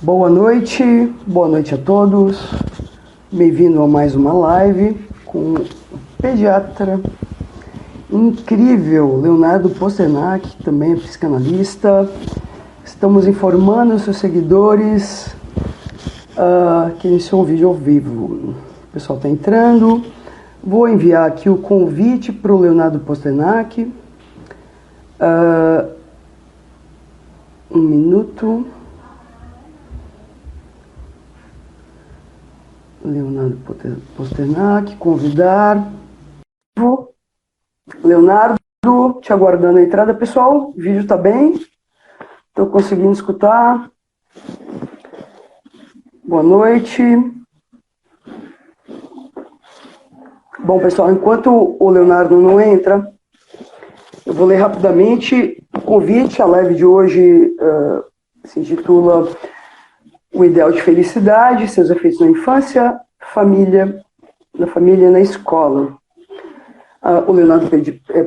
Boa noite a todos. Bem-vindo a mais uma live com um pediatra incrível, Leonardo Posternak, que também é psicanalista. Estamos informando os seus seguidores que iniciou um vídeo ao vivo. O pessoal está entrando. Vou enviar aqui o convite para o Leonardo Posternak. Um minuto. Leonardo Posternak, convidar. Leonardo, te aguardando a entrada, pessoal. O vídeo está bem? Estou conseguindo escutar. Boa noite. Bom, pessoal, enquanto o Leonardo não entra, eu vou ler rapidamente o convite. A live de hoje se intitula O Ideal de Felicidade, Seus Efeitos na Infância, na Família e na Escola. O Leonardo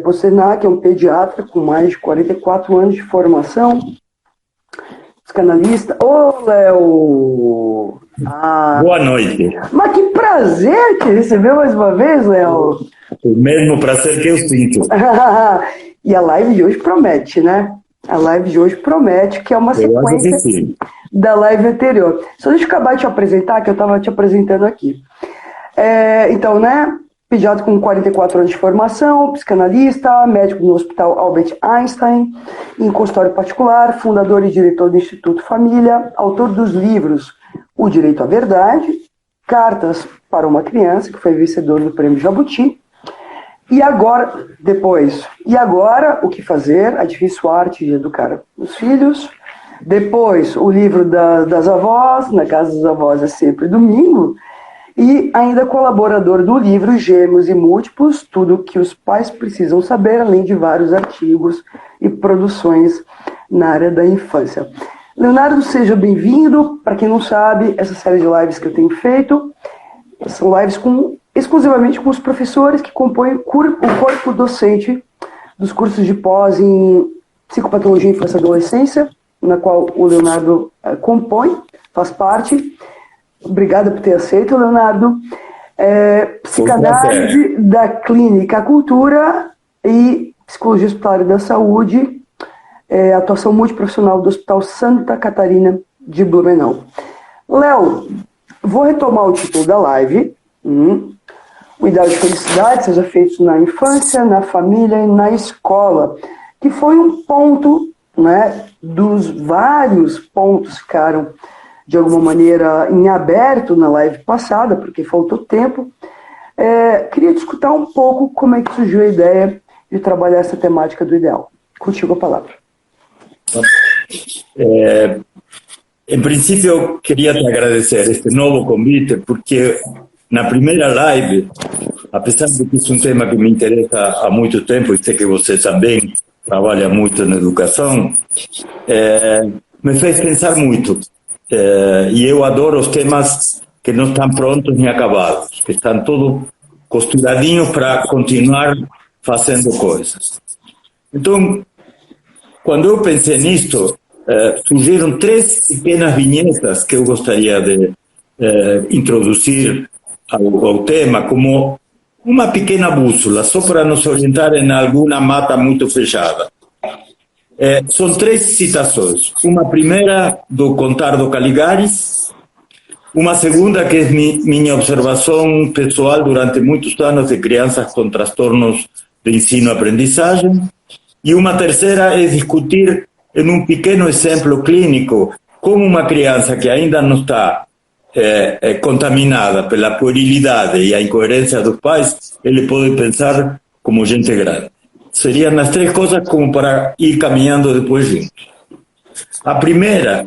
Posternak é um pediatra com mais de 44 anos de formação, psicanalista. Ô, Léo! Boa noite. Mas que prazer te receber mais uma vez, Léo. O mesmo prazer que eu sinto. E a live de hoje promete, né? A live de hoje promete, que é uma sequência da live anterior. Só deixa eu acabar de te apresentar, que eu estava te apresentando aqui. Então, né? Pediatra com 44 anos de formação, psicanalista, médico no Hospital Albert Einstein, em consultório particular, fundador e diretor do Instituto Família, autor dos livros O Direito à Verdade, Cartas para uma Criança, que foi vencedor do Prêmio Jabuti, e agora, O que Fazer, a difícil arte de educar os filhos. Depois, o livro das avós, Na Casa dos Avós é Sempre Domingo. E ainda colaborador do livro Gêmeos e Múltiplos, tudo o que os pais precisam saber, além de vários artigos e produções na área da infância. Leonardo, seja bem-vindo. Para quem não sabe, essa série de lives que eu tenho feito são lives exclusivamente com os professores que compõem o corpo docente dos cursos de pós em Psicopatologia, Infância e Adolescência, na qual o Leonardo compõe, faz parte. Obrigada por ter aceito, Leonardo. Psicanálise da Clínica Cultura e Psicologia Hospitalar da Saúde, atuação multiprofissional do Hospital Santa Catarina de Blumenau. Léo, vou retomar o título da live. O Ideal de Felicidade, Seus Efeitos na Infância, na Família e na Escola, que foi um ponto, né, dos vários pontos que ficaram de alguma maneira em aberto na live passada, porque faltou tempo. Queria discutir um pouco como é que surgiu a ideia de trabalhar essa temática do ideal. Contigo a palavra. Em princípio, eu queria te agradecer este novo convite, porque na primeira live, apesar de que isso é um tema que me interessa há muito tempo, e sei que você também trabalha muito na educação, me fez pensar muito. E eu adoro os temas que não estão prontos nem acabados, que estão todos costuradinhos para continuar fazendo coisas. Então, quando eu pensei nisto, surgiram 3 pequenas vinhetas que eu gostaria de introduzir ao tema como uma pequena bússola, só para nos orientar em alguma mata muito fechada. São 3 citações. Uma primeira do Contardo Caligaris, uma segunda que é minha observação pessoal durante muitos anos de crianças com transtornos de ensino-aprendizagem, e uma terceira é discutir em um pequeno exemplo clínico como uma criança que ainda não está contaminada pela puerilidade e a incoerência dos pais, ele pode pensar como gente grande. Seriam as 3 coisas como para ir caminhando depois juntos. A primeira,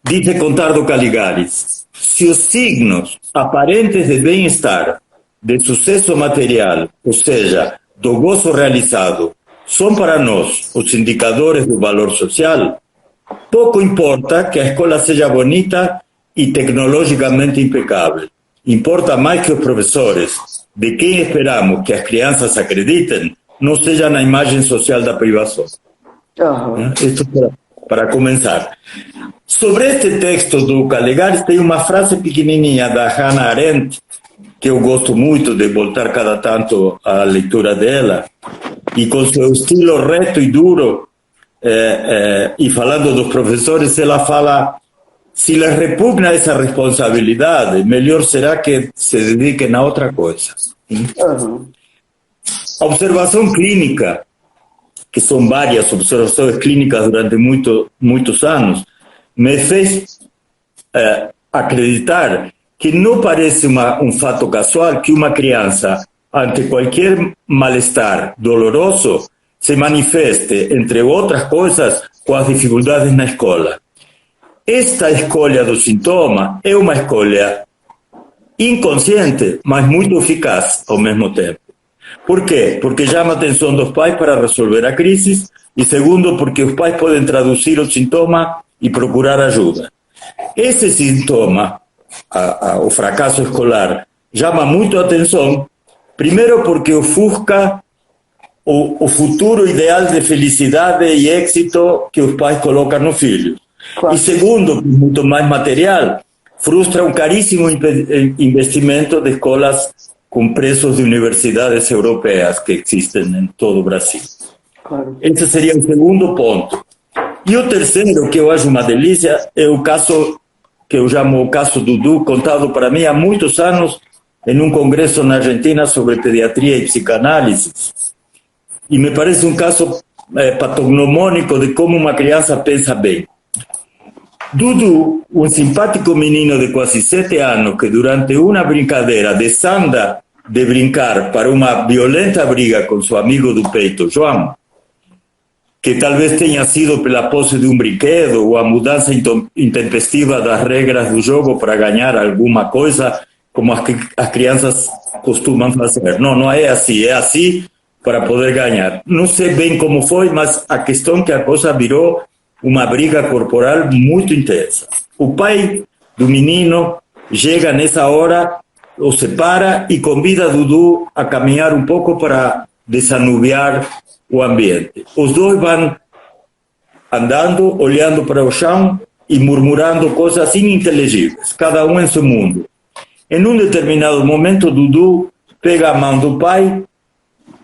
diz Contardo Caligaris, se os signos aparentes de bem-estar, de sucesso material, ou seja, do gozo realizado, são para nós os indicadores do valor social, pouco importa que a escola seja bonita e tecnologicamente impecável. Importa mais que os professores, de quem esperamos que as crianças acreditem, não seja na imagem social da privação. Uhum. Isso para começar. Sobre este texto do Calegares, tem uma frase pequenininha da Hannah Arendt, que eu gosto muito de voltar cada tanto à leitura dela, e com seu estilo reto e duro, e falando dos professores, ela fala: se lhes repugna essa responsabilidade, melhor será que se dediquem a outra coisa. Uhum. A observação clínica, que são várias observações clínicas durante muitos anos, me fez acreditar que não parece um fato casual que uma criança, ante qualquer mal-estar doloroso, se manifeste, entre outras coisas, com as dificuldades na escola. Esta escolha do sintoma é uma escolha inconsciente, mas muito eficaz ao mesmo tempo. Por quê? Porque chama a atenção dos pais para resolver a crise, e segundo, porque os pais podem traduzir o sintoma e procurar ajuda. Esse sintoma, o fracasso escolar, chama muito a atenção, primeiro porque ofusca o futuro ideal de felicidade e êxito que os pais colocam no filho. Claro. E segundo, muito mais material, frustra um caríssimo investimento de escolas com preços de universidades europeias que existem em todo o Brasil. Claro. Esse seria o segundo ponto. E o terceiro, que eu acho uma delícia, é o caso que eu chamo o caso Dudu, contado para mim há muitos anos em um congresso na Argentina sobre pediatria e psicanálise. E me parece um caso patognomônico de como uma criança pensa bem. Dudu, um simpático menino de quase 7 anos que durante uma brincadeira desanda de brincar para uma violenta briga com seu amigo do peito, João, que talvez tenha sido pela posse de um brinquedo ou a mudança intempestiva das regras do jogo para ganhar alguma coisa, como as crianças costumam fazer. Não é assim para poder ganhar. Não sei bem como foi, mas a questão é que a coisa virou uma briga corporal muito intensa. O pai do menino chega nessa hora, o separa e convida Dudu a caminhar um pouco para desanuviar o ambiente. Os dois vão andando, olhando para o chão e murmurando coisas ininteligíveis, cada um em seu mundo. Em um determinado momento, Dudu pega a mão do pai,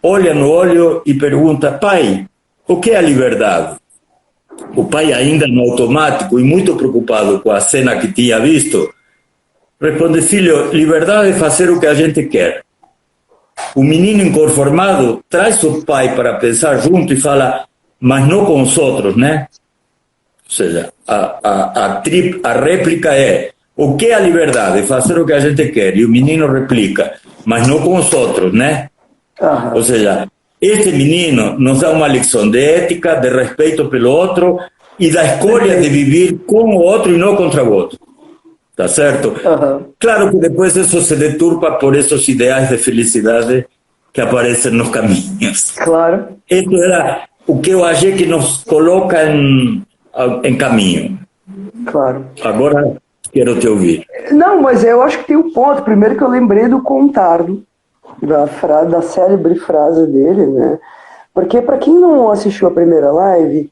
olha no olho e pergunta: pai, o que é a liberdade? O pai, ainda no automático e muito preocupado com a cena que tinha visto, responde: filho, liberdade é fazer o que a gente quer. O menino inconformado traz o pai para pensar junto e fala: mas não com os outros, né? Ou seja, a réplica é: o que é a liberdade? Fazer o que a gente quer. E o menino replica: mas não com os outros, né? Uhum. Ou seja, este menino nos dá uma lição de ética, de respeito pelo outro e da escolha de viver com o outro e não contra o outro. Tá certo? Uhum. Claro que depois isso se deturpa por esses ideais de felicidade que aparecem nos caminhos. Claro. Isso era o que eu achei que nos coloca em caminho. Claro. Agora quero te ouvir. Não, mas eu acho que tem um ponto. Primeiro que eu lembrei do Contardo, da célebre frase dele, né? Porque para quem não assistiu a primeira live,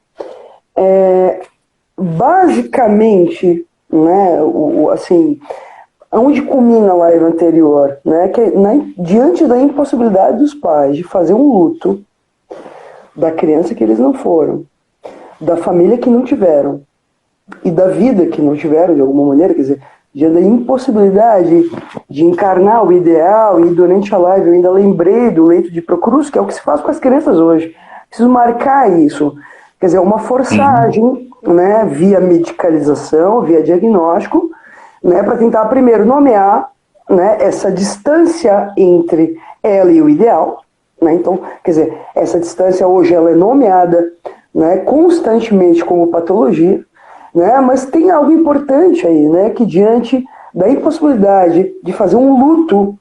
basicamente, né, assim, onde culmina a live anterior, né, que diante da impossibilidade dos pais de fazer um luto da criança que eles não foram, da família que não tiveram e da vida que não tiveram de alguma maneira, quer dizer, diante da impossibilidade de encarnar o ideal. E durante a live eu ainda lembrei do leito de Procruz, que é o que se faz com as crianças hoje. Preciso marcar isso. Quer dizer, uma forçagem, né, via medicalização, via diagnóstico, né, para tentar primeiro nomear, né, essa distância entre ela e o ideal. Né? Então, quer dizer, essa distância hoje ela é nomeada, né, constantemente como patologia. Né? Mas tem algo importante aí, né? Que diante da impossibilidade de fazer um luto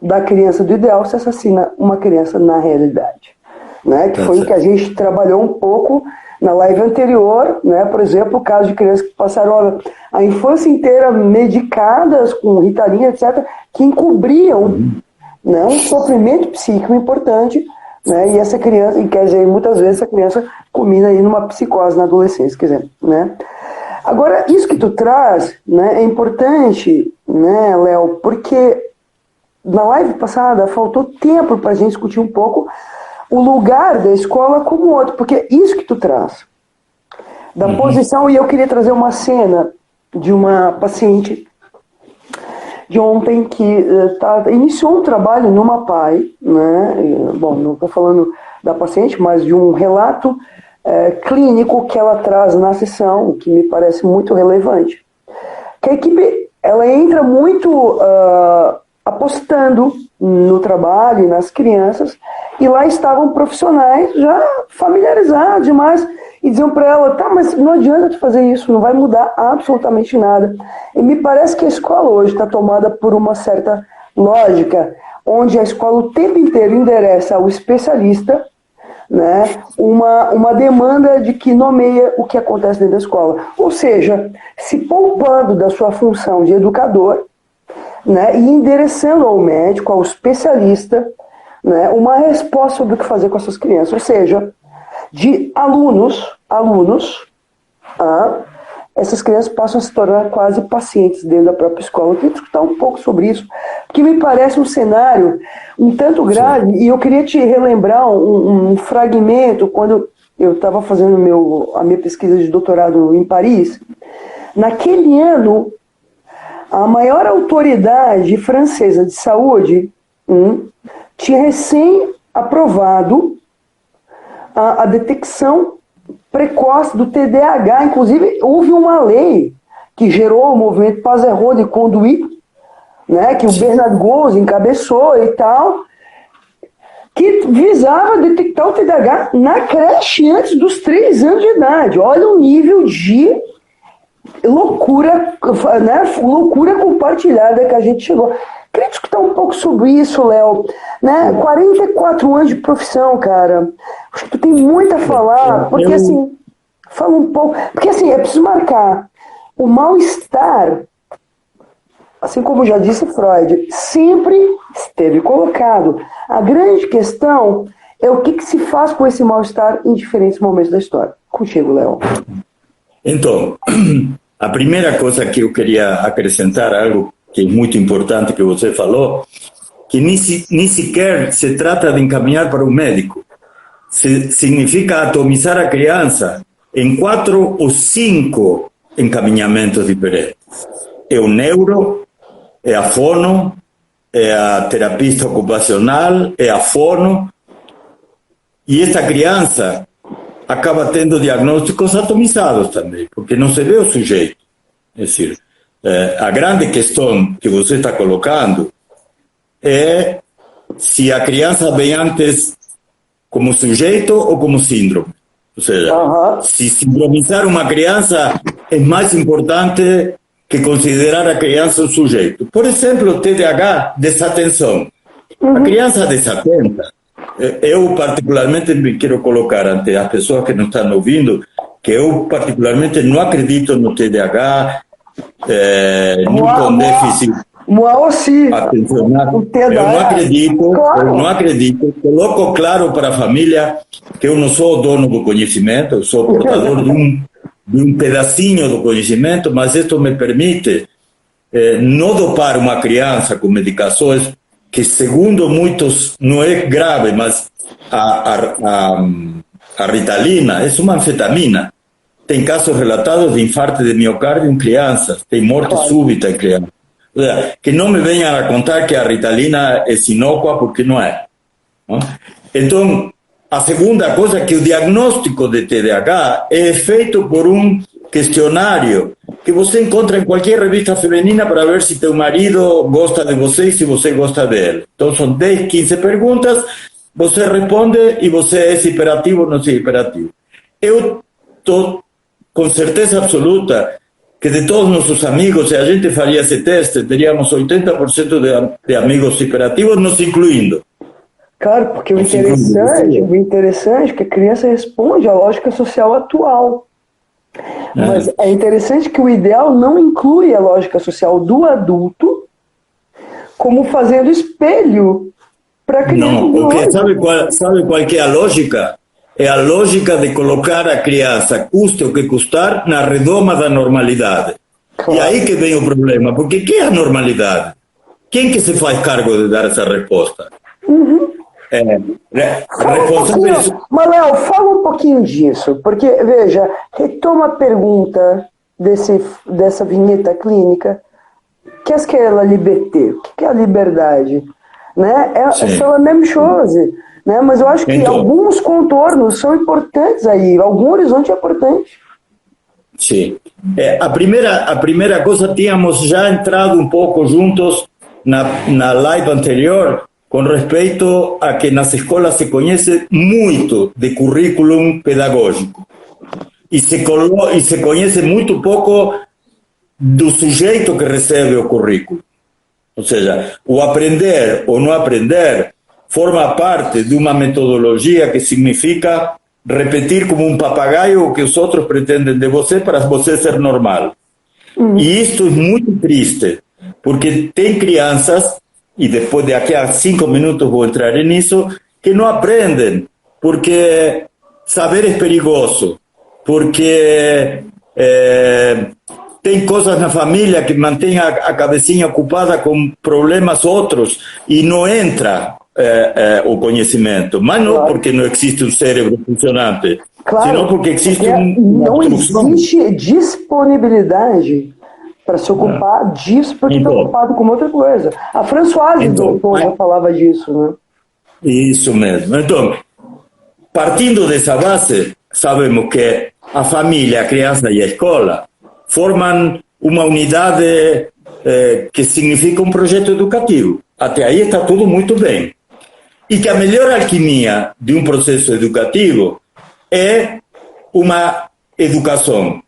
da criança do ideal, se assassina uma criança na realidade. Né? Que foi o que a gente trabalhou um pouco na live anterior, né? Por exemplo, o caso de crianças que passaram a infância inteira medicadas com Ritalina, etc., que encobriam, né, um sofrimento psíquico importante, né? E essa criança, e quer dizer, muitas vezes essa criança culmina aí numa psicose na adolescência, quer dizer, né? Agora, isso que tu traz, né, é importante, né, Léo, porque na live passada faltou tempo para a gente discutir um pouco o lugar da escola como outro, porque isso que tu traz, da posição, e eu queria trazer uma cena de uma paciente de ontem que iniciou um trabalho numa PAI, né? Bom, não estou falando da paciente, mas de um relato clínico que ela traz na sessão, que me parece muito relevante. Que a equipe, ela entra muito apostando no trabalho e nas crianças, e lá estavam profissionais já familiarizados demais, e diziam para ela, tá, mas não adianta tu fazer isso, não vai mudar absolutamente nada. E me parece que a escola hoje está tomada por uma certa lógica, onde a escola o tempo inteiro endereça ao especialista, né, uma demanda de que nomeia o que acontece dentro da escola. Ou seja, se poupando da sua função de educador, né, e endereçando ao médico, ao especialista, né, uma resposta sobre o que fazer com essas crianças. Ou seja, de alunos, essas crianças passam a se tornar quase pacientes dentro da própria escola. Eu queria discutir um pouco sobre isso, porque me parece um cenário um tanto grave, e eu queria te relembrar um fragmento, quando eu estava fazendo a minha pesquisa de doutorado em Paris. Naquele ano, a maior autoridade francesa de saúde tinha recém aprovado a detecção precoce do TDAH. Inclusive, houve uma lei que gerou o movimento Passerot de Conduite, né, que o Bernard Goes encabeçou e tal, que visava detectar o TDAH na creche antes dos 3 anos de idade. Olha o nível de loucura, né, loucura compartilhada que a gente chegou. Queria discutir um pouco sobre isso, Léo. Né? 44 anos de profissão, cara. Acho que tu tem muito a falar, porque assim, fala um pouco, porque assim, é preciso marcar o mal-estar, assim como já disse Freud, sempre esteve colocado. A grande questão é o que se faz com esse mal-estar em diferentes momentos da história. Contigo, Léo. Então, a primeira coisa que eu queria acrescentar, algo que é muito importante que você falou, que nem sequer se trata de encaminhar para o médico. Significa atomizar a criança em 4 ou 5 encaminhamentos diferentes. É o neuro, é a fono, é a terapista ocupacional, é a fono, e essa criança acaba tendo diagnósticos atomizados também, porque não se vê o sujeito. É decir, a grande questão que você está colocando é se a criança vem antes como sujeito ou como síndrome. Ou seja, se sindromizar uma criança é mais importante que considerar a criança um sujeito. Por exemplo, o TDAH, desatenção. A criança desatenta. Eu particularmente me quero colocar ante as pessoas que não estão ouvindo que eu particularmente não acredito no TDAH, no déficit atencional. Eu não acredito. Coloco claro para a família que eu não sou o dono do conhecimento, eu sou portador de um pedacinho do conhecimento, mas isso me permite não dopar uma criança com medicações que, segundo muitos, não é grave, mas a Ritalina é uma anfetamina. Tem casos relatados de infarto de miocárdio em crianças, tem morte súbita em crianças. O sea, que não me venham a contar que a Ritalina é inócua, porque não é. Não? Então, a segunda coisa é que o diagnóstico de TDAH é feito por um questionário que você encontra em qualquer revista feminina para ver se teu marido gosta de você e se você gosta dele. Então, são 10, 15 perguntas, você responde e você é hiperativo ou não é hiperativo. Eu estou com certeza absoluta que de todos nossos amigos, se a gente faria esse teste, teríamos 80% de amigos hiperativos, nos incluindo. Claro, porque o interessante é que a criança responde à lógica social atual. Mas é interessante que o ideal não inclui a lógica social do adulto como fazendo espelho para criança. Não, sabe qual que é a lógica? É a lógica de colocar a criança, custe o que custar, na redoma da normalidade. Claro. E aí que vem o problema, porque o que é a normalidade? Quem que se faz cargo de dar essa resposta? Uhum. Mas, Léo, fala um pouquinho disso, porque, veja, retoma a pergunta dessa vinheta clínica, qu'est-ce que é a liberté? O que é a liberdade? Né? São a mesma coisa, né? Mas eu acho que então, alguns contornos são importantes aí, algum horizonte é importante. Sim. A primeira coisa, tínhamos já entrado um pouco juntos na live anterior, com respeito a que nas escolas se conhece muito de currículo pedagógico e se conhece muito pouco do sujeito que recebe o currículo. Ou seja, o aprender ou não aprender forma parte de uma metodologia que significa repetir como um papagaio o que os outros pretendem de você para você ser normal. E isto é muito triste, porque tem crianças, e depois de aqui a 5 minutos vou entrar nisso, que não aprendem, porque saber é perigoso, porque tem coisas na família que mantém a cabecinha ocupada com problemas outros e não entra o conhecimento, mas não porque não existe um cérebro funcionante, senão porque existe não existe disponibilidade para se ocupar disso, porque está ocupado com outra coisa. A Françoise doutora falava disso, né? Isso mesmo. Então, partindo dessa base, sabemos que a família, a criança e a escola formam uma unidade que significa um projeto educativo. Até aí está tudo muito bem. E que a melhor alquimia de um processo educativo é uma educação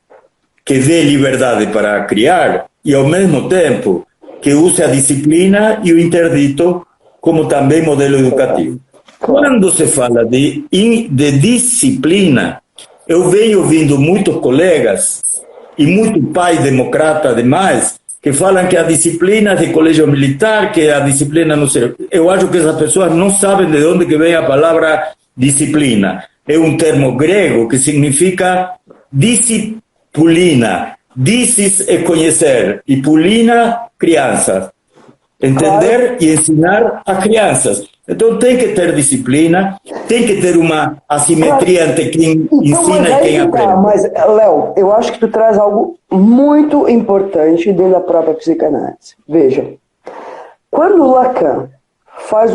que dê liberdade para criar e, ao mesmo tempo, que use a disciplina e o interdito como também modelo educativo. Quando se fala de disciplina, eu venho ouvindo muitos colegas e muito pai democrata demais que falam que a disciplina é de colégio militar, que a disciplina não sei. Eu acho que essas pessoas não sabem de onde que vem a palavra disciplina. É um termo grego que significa disciplina. Dices é conhecer e pulina, crianças. Entender e ensinar a crianças. Então tem que ter disciplina, tem que ter uma assimetria entre quem ensina e quem aprende. Mas, Léo, eu acho que tu traz algo muito importante dentro da própria psicanálise. Veja, quando Lacan faz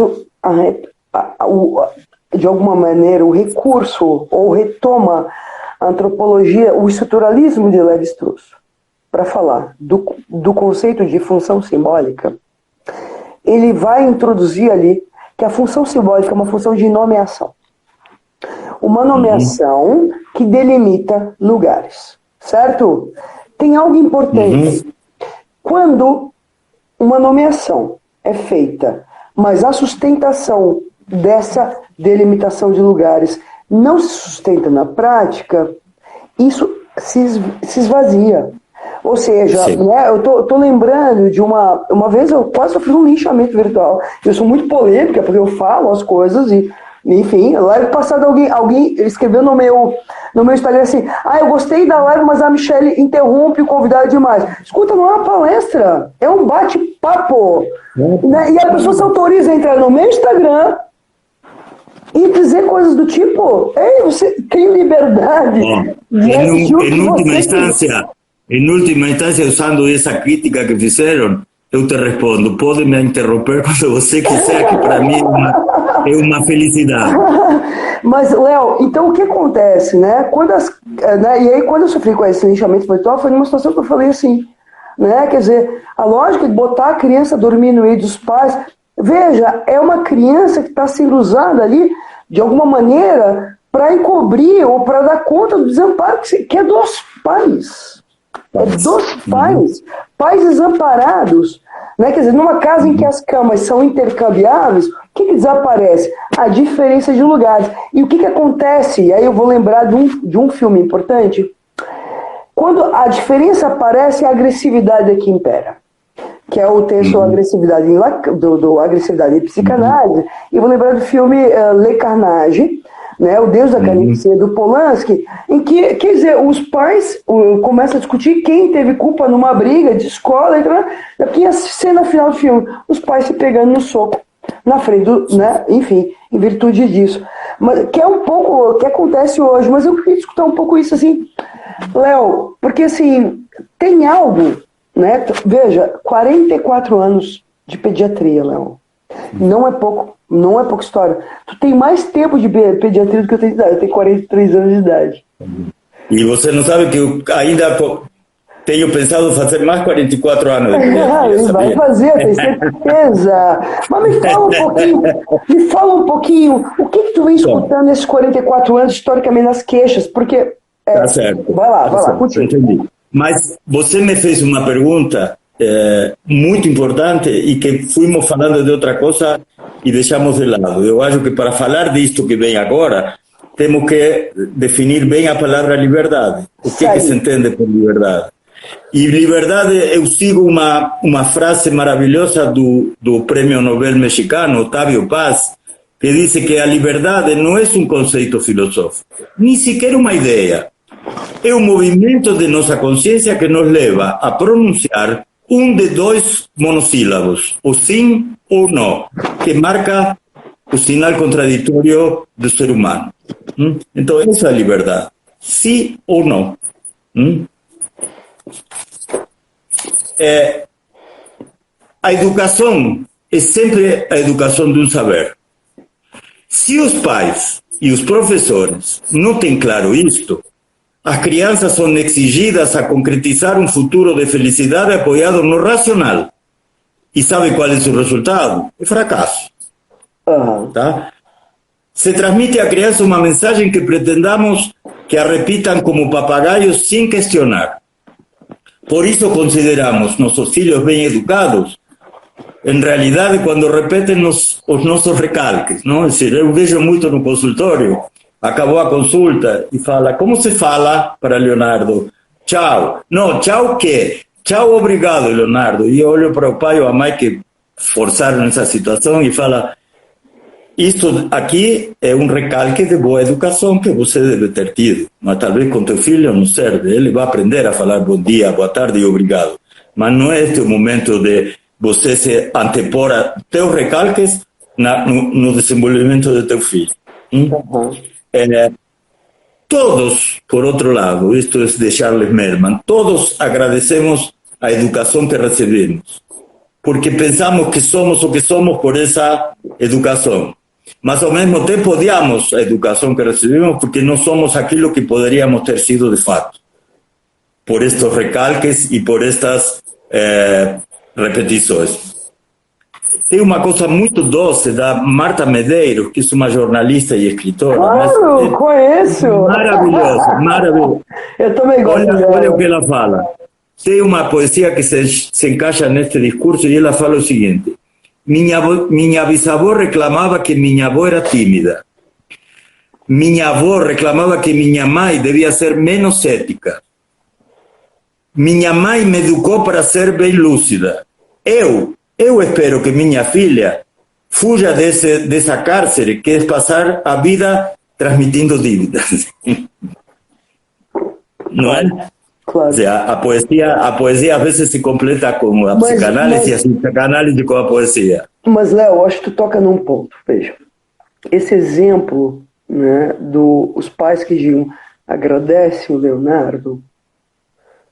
de alguma maneira o recurso ou retoma a antropologia, o estruturalismo de Lévi-Strauss, para falar do conceito de função simbólica, ele vai introduzir ali que a função simbólica é uma função de nomeação. Uma nomeação que delimita lugares, certo? Tem algo importante. Quando uma nomeação é feita, mas a sustentação dessa delimitação de lugares não se sustenta na prática, isso se esvazia. Ou seja, né, eu tô lembrando de uma vez eu quase sofri um linchamento virtual. Eu sou muito polêmica, porque eu falo as coisas e, enfim, live passada alguém escreveu no meu Instagram assim, eu gostei da live, mas a Michelle interrompe o convidado demais. Escuta, não é uma palestra, é um bate-papo. Né? E a pessoa se autoriza a entrar no meu Instagram e dizer coisas do tipo, ei, você tem liberdade de assistir o que Em última instância, usando essa crítica que fizeram, eu te respondo, pode me interromper quando você quiser, que para mim é uma felicidade. Mas, Léo, então o que acontece, né? E aí, quando eu sofri com esse linchamento virtual, foi numa situação que eu falei assim, né? Quer dizer, a lógica de botar a criança a dormir no meio dos pais, veja, é uma criança que está sendo usada ali, de alguma maneira, para encobrir ou para dar conta do desamparo que é dos pais. É dos pais desamparados, né? Quer dizer, numa casa em que as camas são intercambiáveis, o que desaparece? A diferença de lugares. E o que acontece? E aí eu vou lembrar de um filme importante. Quando a diferença aparece, a agressividade é que impera. O que é o texto Agressividade do Agressividade e Psicanálise, e vou lembrar do filme Le Carnage, né, O Deus da Carnificina, do Polanski, em que, quer dizer, os pais começam a discutir quem teve culpa numa briga de escola, e a cena final do filme, os pais se pegando no soco, na frente, né, enfim, em virtude disso. Mas, que é um pouco o que acontece hoje, mas eu queria escutar um pouco isso, assim, Léo, porque, assim, tem algo, né, veja, 44 anos de pediatria, Léo, não é pouca história. Tu tem mais tempo de pediatria do que eu tenho de idade. Eu tenho 43 anos de idade. E você não sabe que eu ainda tenho pensado fazer mais 44 anos de pediatria. Vai fazer, eu tenho certeza. Mas me fala um pouquinho, o que tu vem escutando nesses 44 anos, historicamente, nas queixas? Porque... Tá certo. Vai lá, continua. Entendi. Mas você me fez uma pergunta muito importante e que fomos falando de outra coisa e deixamos de lado. Eu acho que para falar disto que vem agora, temos que definir bem a palavra liberdade. O que se entende por liberdade? E liberdade, eu sigo uma frase maravilhosa do Prêmio Nobel mexicano, Octavio Paz, que diz que a liberdade não é um conceito filosófico, nem sequer uma ideia. É um movimento de nossa consciência que nos leva a pronunciar de dois monossílabos, o sim ou não, que marca o sinal contraditório do ser humano. Então, essa é a liberdade. Sim ou não. A educação é sempre a educação de um saber. Se os pais e os professores não têm claro isto, as crianças são exigidas a concretizar um futuro de felicidade apoiado no racional. E sabe qual é o resultado? É fracasso. Tá? Se transmite à criança uma mensagem que pretendamos que a repitam como papagaios sem questionar. Por isso consideramos nossos filhos bem educados, em realidade, quando repetem os nossos recalques. Não? Eu vejo muito no consultório. Acabou a consulta e fala, como se fala para Leonardo? Tchau. Não, tchau o quê? Tchau, obrigado, Leonardo. E eu olho para o pai ou a mãe que forçaram essa situação e fala, isso aqui é um recalque de boa educação que você deve ter tido. Mas talvez com teu filho não serve. Ele vai aprender a falar bom dia, boa tarde e obrigado. Mas não é este o momento de você se antepor a teus recalques no desenvolvimento de teu filho. Todos, por outro lado, isto é de Charles Merman, todos agradecemos a educação que recebemos, porque pensamos que somos o que somos por essa educação, mas ao mesmo tempo odiamos a educação que recebemos porque não somos aquilo que poderíamos ter sido de fato, por estes recalques e por estas repetições. Tem uma coisa muito doce da Marta Medeiros, que é uma jornalista e escritora. Claro, conheço. Maravilhoso. Eu também gosto dela. Olha o que ela fala. Tem uma poesia que se encaixa neste discurso e ela fala o seguinte. Minha bisavó reclamava que minha avó era tímida. Minha avó reclamava que minha mãe devia ser menos ética. Minha mãe me educou para ser bem lúcida. Eu espero que minha filha fuja dessa cárcere que é passar a vida transmitindo dívidas. Não é? Claro. Ou seja, a poesia às vezes se completa com a psicanálise e a psicanálise com a poesia. Mas, Léo, acho que tu toca num ponto. Veja, esse exemplo, né, os pais que diziam agradece o Leonardo,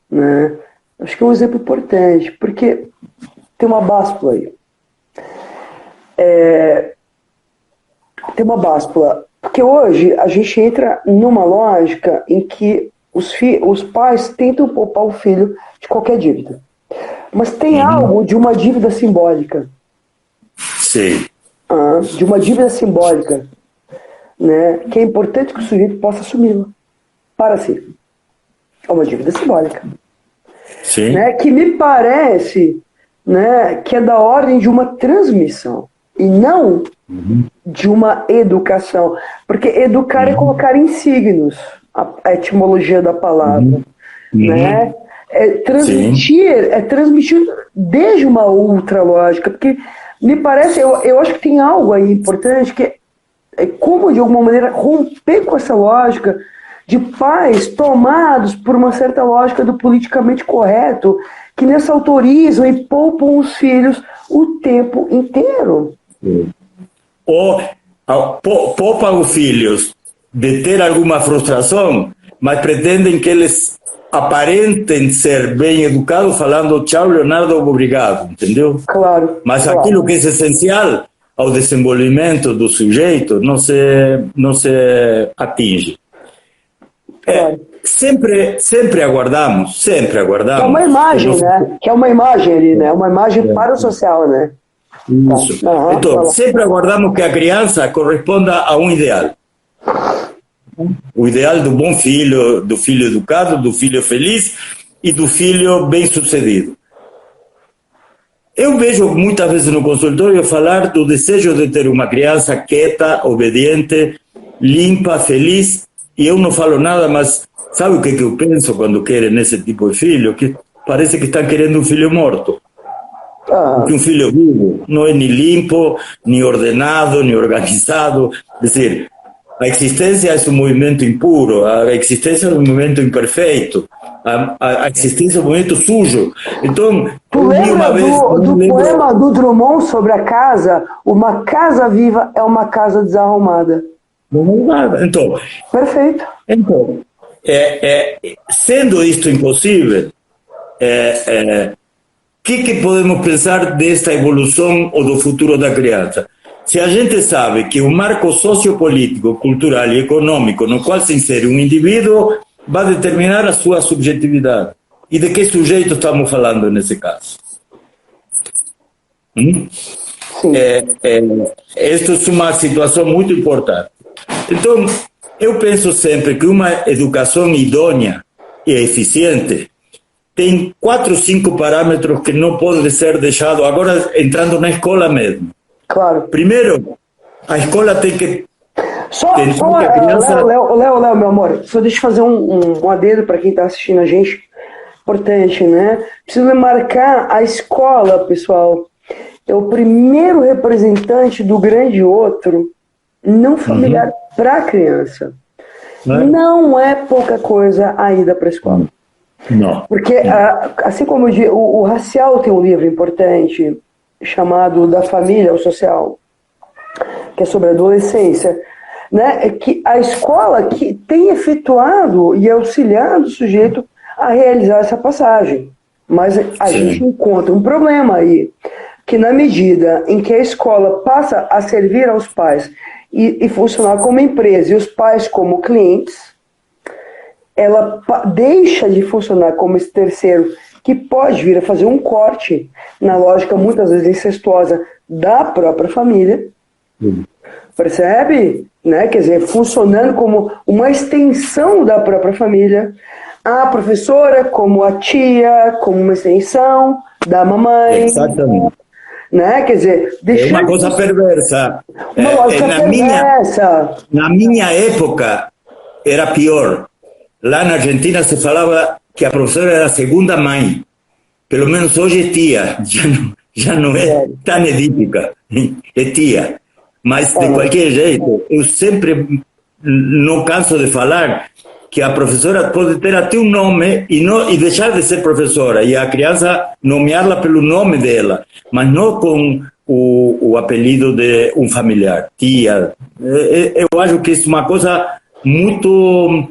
né, acho que é um exemplo importante, porque tem uma báscula aí. Tem uma báscula. Porque hoje a gente entra numa lógica em que os pais tentam poupar o filho de qualquer dívida. Mas tem algo de uma dívida simbólica. Sim. De uma dívida simbólica, né, que é importante que o sujeito possa assumi-la para si. É uma dívida simbólica. Sim. Né, que me parece... né, que é da ordem de uma transmissão e não de uma educação, porque educar é colocar em signos a etimologia da palavra, né? transmitir desde uma outra lógica, porque me parece, eu acho que tem algo aí importante, que é como de alguma maneira romper com essa lógica de pais tomados por uma certa lógica do politicamente correto, que nessa autorizam e poupam os filhos o tempo inteiro. Ou poupam os filhos de ter alguma frustração, mas pretendem que eles aparentem ser bem educados falando tchau, Leonardo, obrigado, entendeu? Claro. Mas claro. aquilo que é essencial ao desenvolvimento do sujeito não se atinge. Claro. Sempre aguardamos. Que é uma imagem, né? Que é uma imagem ali, né? Uma imagem para o social, né? Isso. Então, sempre aguardamos que a criança corresponda a um ideal. O ideal do bom filho, do filho educado, do filho feliz e do filho bem-sucedido. Eu vejo muitas vezes no consultório falar do desejo de ter uma criança quieta, obediente, limpa, feliz, e eu não falo nada, mas sabe o que eu penso quando querem esse tipo de filho? Que parece que estão querendo um filho morto. Porque um filho vivo não é nem limpo, nem ordenado, nem organizado. É dizer, a existência é um movimento impuro, a existência é um movimento imperfeito, a existência é um movimento sujo. Então, tu lembra do poema do Drummond sobre a casa? Uma casa viva é uma casa desarrumada. Então, perfeito. Então, sendo isto impossível, que podemos pensar desta evolução ou do futuro da criança? Se a gente sabe que o marco sociopolítico, cultural e econômico no qual se insere um indivíduo vai determinar a sua subjetividade. E de que sujeito estamos falando nesse caso? Esta é uma situação muito importante. Então, eu penso sempre que uma educação idônea e eficiente tem 4 ou 5 parâmetros que não podem ser deixados, agora entrando na escola mesmo. Claro. Primeiro, a escola tem que... Léo, meu amor, só deixa eu fazer um adendo para quem está assistindo a gente. Importante, né? Preciso marcar a escola, pessoal. É o primeiro representante do grande outro não familiar para a criança. Não é pouca coisa a ida para a escola. Não. Porque, assim como o Racial tem um livro importante chamado Da Família ao Social, que é sobre a adolescência, né? É que a escola que tem efetuado e auxiliado o sujeito a realizar essa passagem. Mas a gente encontra um problema aí, que na medida em que a escola passa a servir aos pais e funcionar como empresa e os pais como clientes, ela deixa de funcionar como esse terceiro que pode vir a fazer um corte na lógica muitas vezes incestuosa da própria família. Percebe? Né? Quer dizer, funcionando como uma extensão da própria família, a professora como a tia, como uma extensão da mamãe. Exatamente. Né? Quer dizer, é uma coisa perversa. Uma lógica perversa. Na minha época era pior. Lá na Argentina se falava que a professora era a segunda mãe. Pelo menos hoje é tia. Já não é tão edípica. É tia. Mas, de qualquer jeito, eu sempre não canso de falar que a professora pode ter até um nome e deixar de ser professora, e a criança nomeá-la pelo nome dela, mas não com o apelido de um familiar, tia. Eu acho que isso é uma coisa muito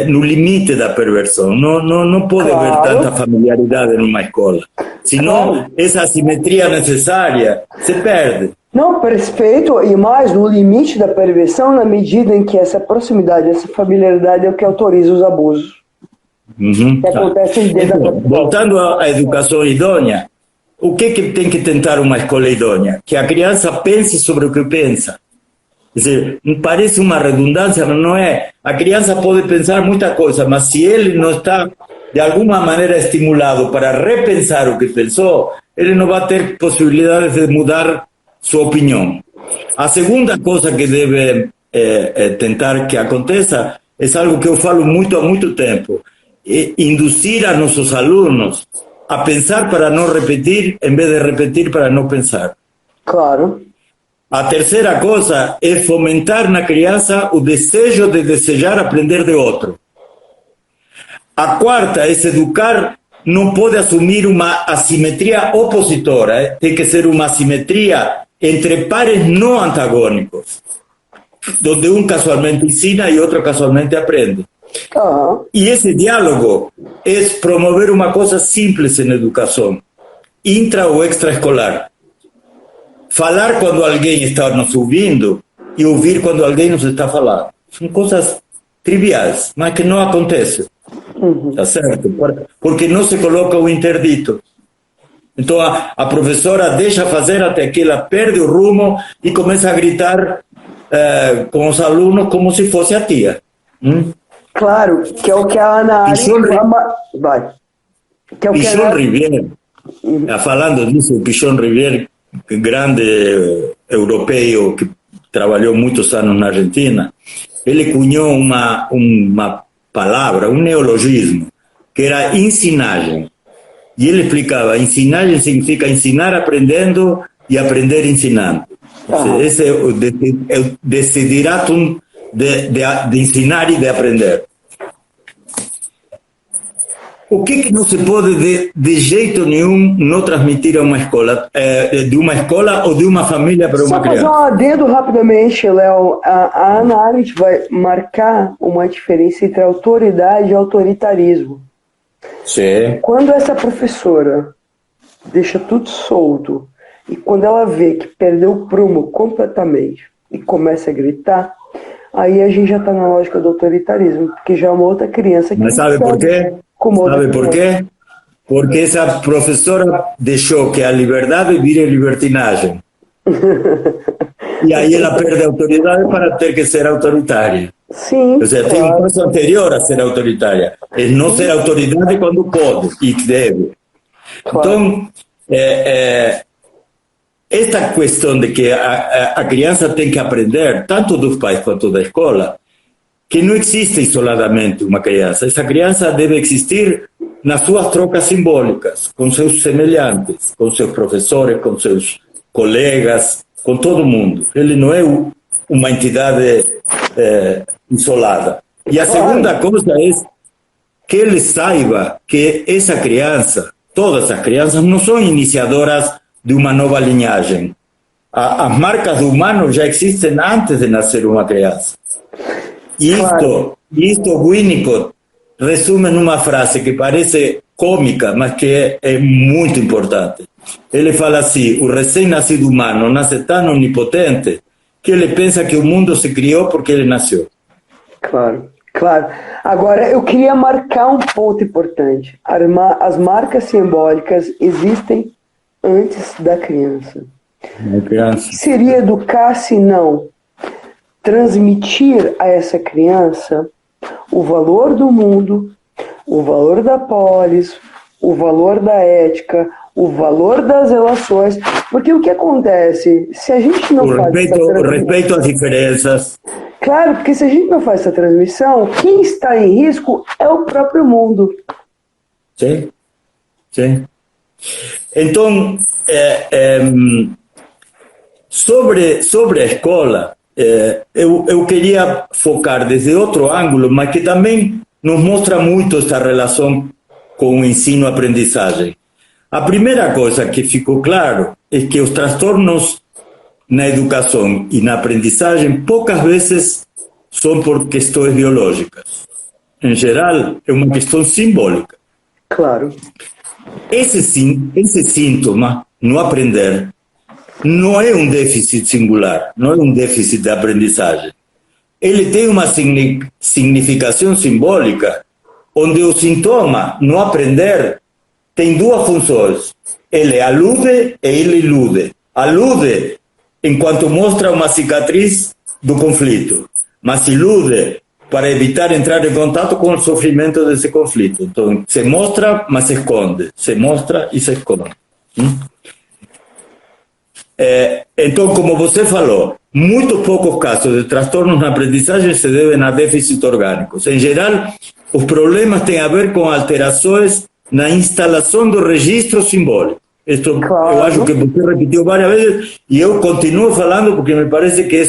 no limite da perversão. Não pode haver tanta familiaridade numa escola. Senão, essa assimetria necessária se perde. Não, perfeito, e mais no limite da perversão, na medida em que essa proximidade, essa familiaridade é o que autoriza os abusos. Que acontecem dentro da voltando à educação idônea, o que tem que tentar uma escola idônea? Que a criança pense sobre o que pensa. Quer dizer, parece uma redundância, mas não é. A criança pode pensar muita coisa, mas se ele não está, de alguma maneira, estimulado para repensar o que pensou, ele não vai ter possibilidades de mudar sua opinião. A segunda coisa que deve tentar que aconteça é algo que eu falo muito há muito tempo. inducir a nossos alunos a pensar para não repetir, em vez de repetir para não pensar. Claro. A terceira coisa é fomentar na criança o desejo de desejar aprender de outro. A quarta é se educar, não pode assumir uma assimetria opositora, tem que ser uma assimetria entre pares não antagônicos, onde um casualmente ensina e outro casualmente aprende. E esse diálogo é promover uma coisa simples na educação, intra ou extraescolar. Falar quando alguém está nos ouvindo e ouvir quando alguém nos está falando. São coisas triviais, mas que não acontecem. Tá certo? Porque não se coloca o interdito. Então a professora deixa fazer até que ela perde o rumo e começa a gritar com os alunos como se fosse a tia. Claro, que é o que a Ana Arendt... Vai. Que é o que Pichon Rivière, falando disso, Pichon Rivière, grande europeu que trabalhou muitos anos na Argentina, ele cunhou uma palavra, um neologismo, que era ensinagem. E ele explicava, ensinagem significa ensinar aprendendo e aprender ensinando. Esse é o desideratum de ensinar e de aprender. O que não se pode de jeito nenhum não transmitir a uma escola, de uma escola ou de uma família para uma criança? Só fazer um adendo rapidamente, Léo. A Ana Arendt vai marcar uma diferença entre autoridade e autoritarismo. Sim. Quando essa professora deixa tudo solto e quando ela vê que perdeu o prumo completamente e começa a gritar, aí a gente já está na lógica do autoritarismo, porque já é uma outra criança que... Mas sabe por quê? Sabe por quê? Porque essa professora deixou que a liberdade vire libertinagem. E aí ela perde a autoridade para ter que ser autoritária. Sim. Ou seja, tem um passo anterior a ser autoritária. É não ser autoridade quando pode e deve. Então, esta questão de que a criança tem que aprender, tanto dos pais quanto da escola, que não existe isoladamente uma criança. Essa criança deve existir nas suas trocas simbólicas, com seus semelhantes, com seus professores, com seus colegas, com todo mundo. Ele não é uma entidade isolada. E a segunda coisa é que ele saiba que essa criança, todas as crianças, não são iniciadoras de uma nova linhagem. As marcas do humano já existem antes de nascer uma criança. Isto Winnicott resume numa frase que parece cômica, mas que é muito importante. Ele fala assim: o recém-nascido humano nasce tão onipotente que ele pensa que o mundo se criou porque ele nasceu. Claro. Agora, eu queria marcar um ponto importante. As marcas simbólicas existem antes da criança. O que seria educar se não transmitir a essa criança o valor do mundo, o valor da polis, o valor da ética, o valor das relações, porque o que acontece, se a gente não faz o respeito às diferenças. Claro, porque se a gente não faz essa transmissão, quem está em risco é o próprio mundo. Sim. Então, sobre a escola, eu queria focar desde outro ângulo, mas que também nos mostra muito essa relação com o ensino-aprendizagem. A primeira coisa que ficou claro é que os transtornos na educação e na aprendizagem poucas vezes são por questões biológicas. Em geral, é uma questão simbólica. Claro. Esse síntoma, no aprender, não é um déficit singular, não é um déficit de aprendizagem. Ele tem uma significação simbólica, onde o sintoma, no aprender, tem duas funções. Ele alude e ele ilude. Alude enquanto mostra uma cicatriz do conflito, mas ilude para evitar entrar em contato com o sofrimento desse conflito. Então, se mostra, mas se esconde. Se mostra e se esconde. Então, como você falou, muito poucos casos de transtornos na aprendizagem se devem a déficits orgânicos. Em geral, os problemas têm a ver com alterações na instalação do registro simbólico. Isto eu acho que você repetiu várias vezes e eu continuo falando porque me parece que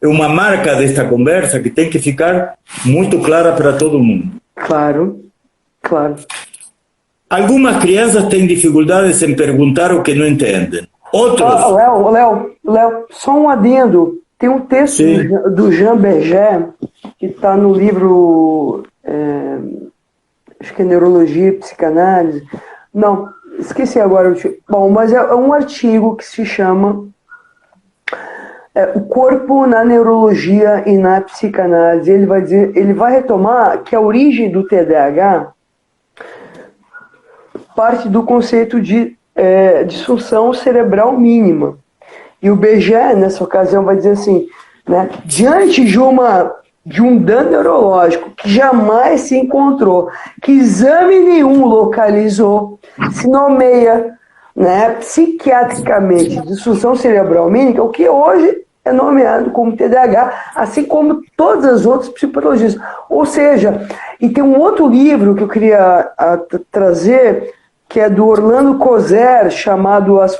é uma marca desta conversa que tem que ficar muito clara para todo mundo. Claro. Algumas crianças têm dificuldades em perguntar o que não entendem. Outros... Léo, só um adendo. Tem um texto do Jean Berger, que está no livro, acho que é Neurologia e Psicanálise. Não, esqueci agora. Bom, mas é um artigo que se chama O Corpo na Neurologia e na Psicanálise. Ele vai retomar que a origem do TDAH parte do conceito de disfunção cerebral mínima. E o Berger, nessa ocasião, vai dizer assim, né, diante de um dano neurológico que jamais se encontrou, que exame nenhum localizou, se nomeia, né, psiquiatricamente disfunção cerebral mínima, o que hoje é nomeado como TDAH, assim como todas as outras psicopatologias. Ou seja, e tem um outro livro que eu queria trazer, que é do Orlando Coser, chamado As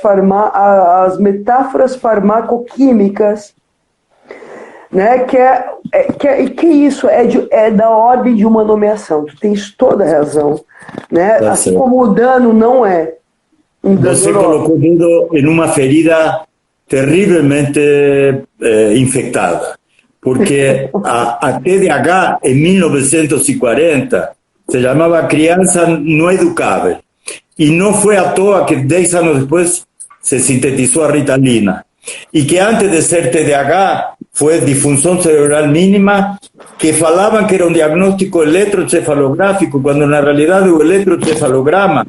Metáforas Farmacoquímicas, né? Que isso é da ordem de uma nomeação. Tu tens toda a razão, né? Tá assim certo. como o dano não é um dano. Você colocou o dedo em uma ferida terrivelmente infectada, porque a TDAH em 1940 se chamava criança não educável. E não foi à toa que 10 anos depois se sintetizou a Ritalina. E que antes de ser TDAH foi disfunção cerebral mínima, que falavam que era um diagnóstico eletroencefalográfico, quando na realidade o eletroencefalograma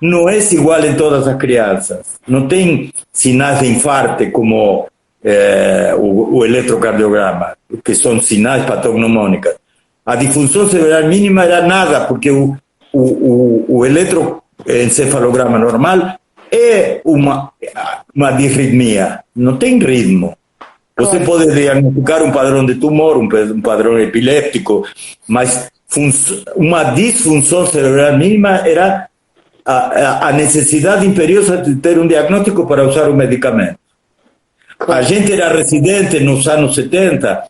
não é igual em todas as crianças. Não tem sinais de infarto como o eletrocardiograma, que são sinais patognomônicos. A disfunção cerebral mínima era nada, porque o eletroencefalograma normal é uma disritmia, não tem ritmo. Você pode diagnosticar um padrão de tumor, um padrão epiléptico, mas uma disfunção cerebral mínima era a necessidade imperiosa de ter um diagnóstico para usar o medicamento. A gente era residente nos anos 70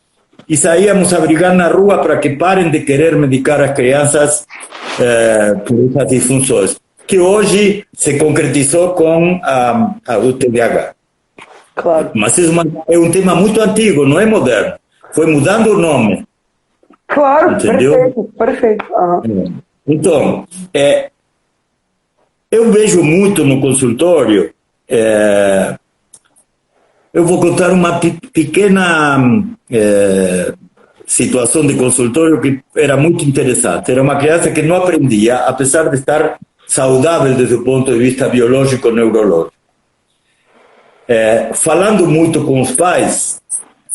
e saíamos a brigar na rua para que parem de querer medicar as crianças por essas disfunções, que hoje se concretizou com o TDAH. Claro. Mas é um tema muito antigo, não é moderno. Foi mudando o nome. Claro, entendeu? Perfeito. Uhum. Então, eu vejo muito no consultório, eu vou contar uma pequena situação de consultório que era muito interessante. Era uma criança que não aprendia, apesar de estar saudável desde o ponto de vista biológico e neurológico. Falando muito com os pais,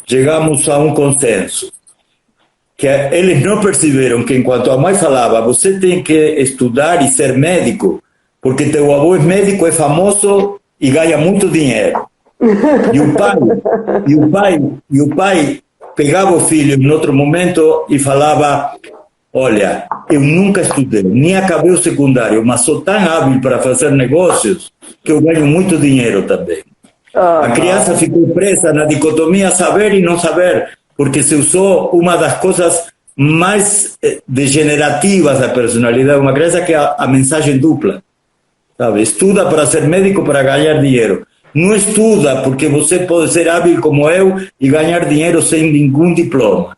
chegamos a um consenso, que eles não perceberam que enquanto a mãe falava, você tem que estudar e ser médico, porque teu avô é médico, é famoso e ganha muito dinheiro. E o pai pegava o filho em outro momento e falava: olha, eu nunca estudei, nem acabei o secundário, mas sou tão hábil para fazer negócios que eu ganho muito dinheiro também. A criança ficou presa na dicotomia saber e não saber, porque se usou uma das coisas mais degenerativas da personalidade. Uma criança que é a mensagem dupla, sabe? Estuda para ser médico, para ganhar dinheiro. Não estuda porque você pode ser hábil como eu e ganhar dinheiro sem nenhum diploma.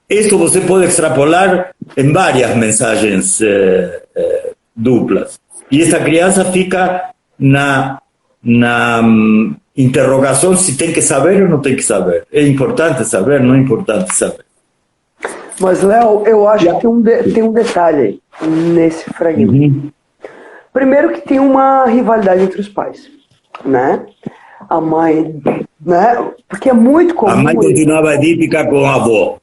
Isso você pode extrapolar em várias mensagens duplas. E essa criança fica na interrogação se tem que saber ou não tem que saber. É importante saber, não é importante saber. Mas, Léo, eu acho que tem um detalhe aí, nesse fragmento. Uhum. Primeiro que tem uma rivalidade entre os pais, né? A mãe, né? Porque é muito comum... A mãe continuava edípica com a avó.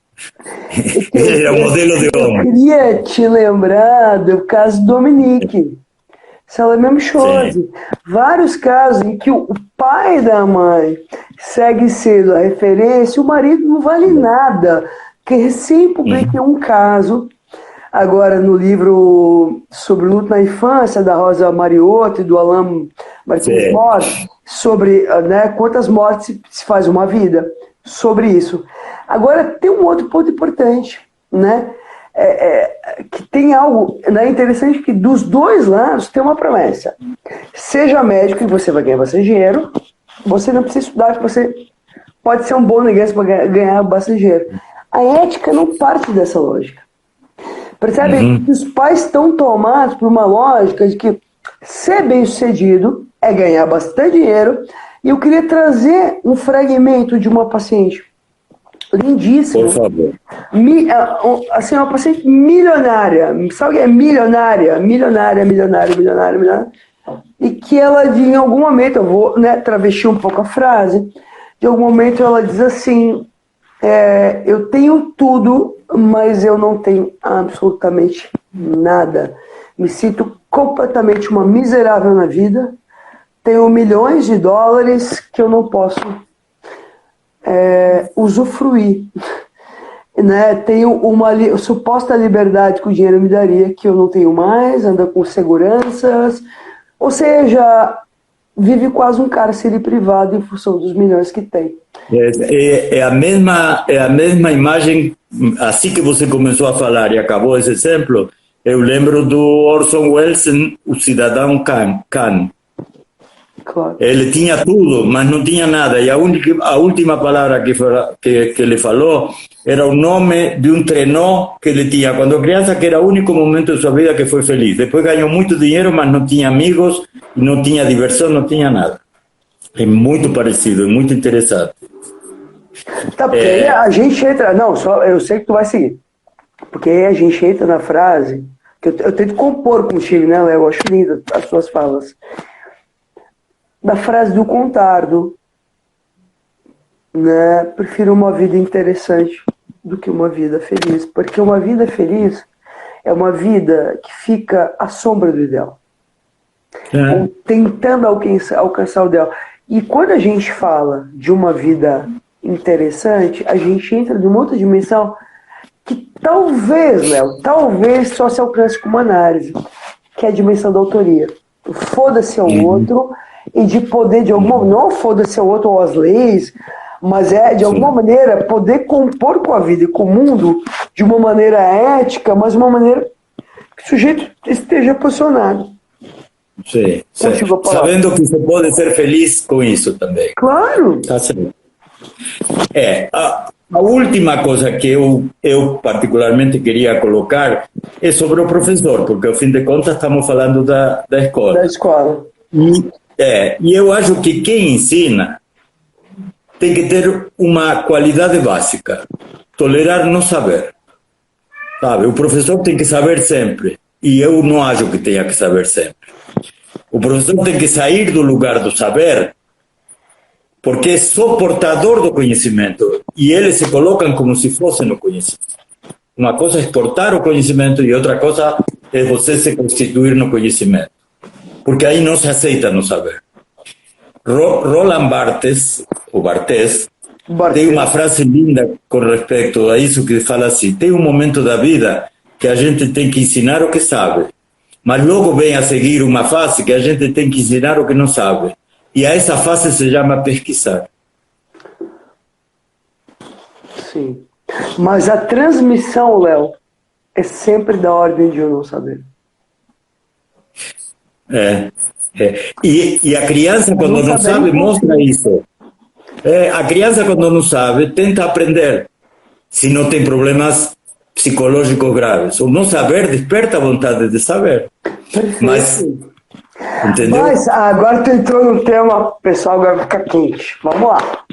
Ele era o modelo de homem. Eu queria te lembrar do caso do Dominique. Salomé Chose. Vários casos em que o pai da mãe segue sendo a referência, o marido não vale nada. Que recém publiquei um caso agora no livro sobre luto na infância, da Rosa Mariotto e do Alain Martins Mott, sobre, né, quantas mortes se faz uma vida, sobre isso. Agora, tem um outro ponto importante, né? Que tem algo, né, interessante, que dos dois lados tem uma promessa. Seja médico e você vai ganhar bastante dinheiro, você não precisa estudar, você pode ser um bom negócio para ganhar bastante dinheiro. A ética não parte dessa lógica. Percebe? Os pais estão tomados por uma lógica de que ser bem-sucedido é ganhar bastante dinheiro. E eu queria trazer um fragmento de uma paciente lindíssima. Por favor. Assim, uma paciente milionária. Sabe o que é milionária? Milionária. E que ela, em algum momento, eu vou, né, travestir um pouco a frase, de algum momento ela diz assim, eu tenho tudo, mas eu não tenho absolutamente nada. Me sinto completamente uma miserável na vida, tenho milhões de dólares que eu não posso usufruir. Né? Tenho uma suposta liberdade que o dinheiro me daria, que eu não tenho mais, anda com seguranças, ou seja, vive quase um cárcere privado em função dos milhões que tem. É a mesma imagem, assim que você começou a falar e acabou esse exemplo, eu lembro do Orson Welles em O Cidadão Kane. Claro. Ele tinha tudo, mas não tinha nada. E a última palavra que ele falou era o nome de um trenó que ele tinha quando criança, que era o único momento de sua vida que foi feliz. Depois ganhou muito dinheiro, mas não tinha amigos, não tinha diversão, não tinha nada. É muito parecido, é muito interessante. Tá, porque aí a gente entra... Não, só eu sei que tu vai seguir. Porque aí a gente entra na frase... que eu tento compor contigo, né, Léo? Eu acho linda as suas falas. Da frase do Contardo, né? Prefiro uma vida interessante do que uma vida feliz, porque uma vida feliz é uma vida que fica à sombra do ideal, ou tentando alcançar o ideal. E quando a gente fala de uma vida interessante, a gente entra numa outra dimensão que talvez, Léo, talvez só se alcance com uma análise, que é a dimensão da autoria. Foda-se ao outro, e de poder, de alguma não foda-se ao outro ou as leis, mas de alguma maneira poder compor com a vida e com o mundo de uma maneira ética, mas uma maneira que o sujeito esteja posicionado. Sim, sabendo que você pode ser feliz com isso também. Claro. Tá certo. A última coisa que eu particularmente queria colocar é sobre o professor, porque ao fim de contas estamos falando da escola. Da escola. E eu acho que quem ensina tem que ter uma qualidade básica: tolerar não saber. Sabe? O professor tem que saber sempre, e eu não acho que tenha que saber sempre. O professor tem que sair do lugar do saber, porque é só portador do conhecimento, e eles se colocam como se fossem no conhecimento. Uma coisa é portar o conhecimento e outra coisa é você se constituir no conhecimento, porque aí não se aceita não saber. Roland Barthes, tem uma frase linda com respeito a isso, que fala assim: tem um momento da vida que a gente tem que ensinar o que sabe, mas logo vem a seguir uma fase que a gente tem que ensinar o que não sabe, e a essa fase se chama pesquisar. Sim, mas a transmissão, Léo, é sempre da ordem de eu não saber. E a criança, quando não sabe, mostra isso. A criança, quando não sabe, tenta aprender, se não tem problemas psicológicos graves. O não saber desperta a vontade de saber. Perfeito. Mas, entendeu? Mas agora tu entrou no tema, pessoal, agora fica quente. Vamos lá.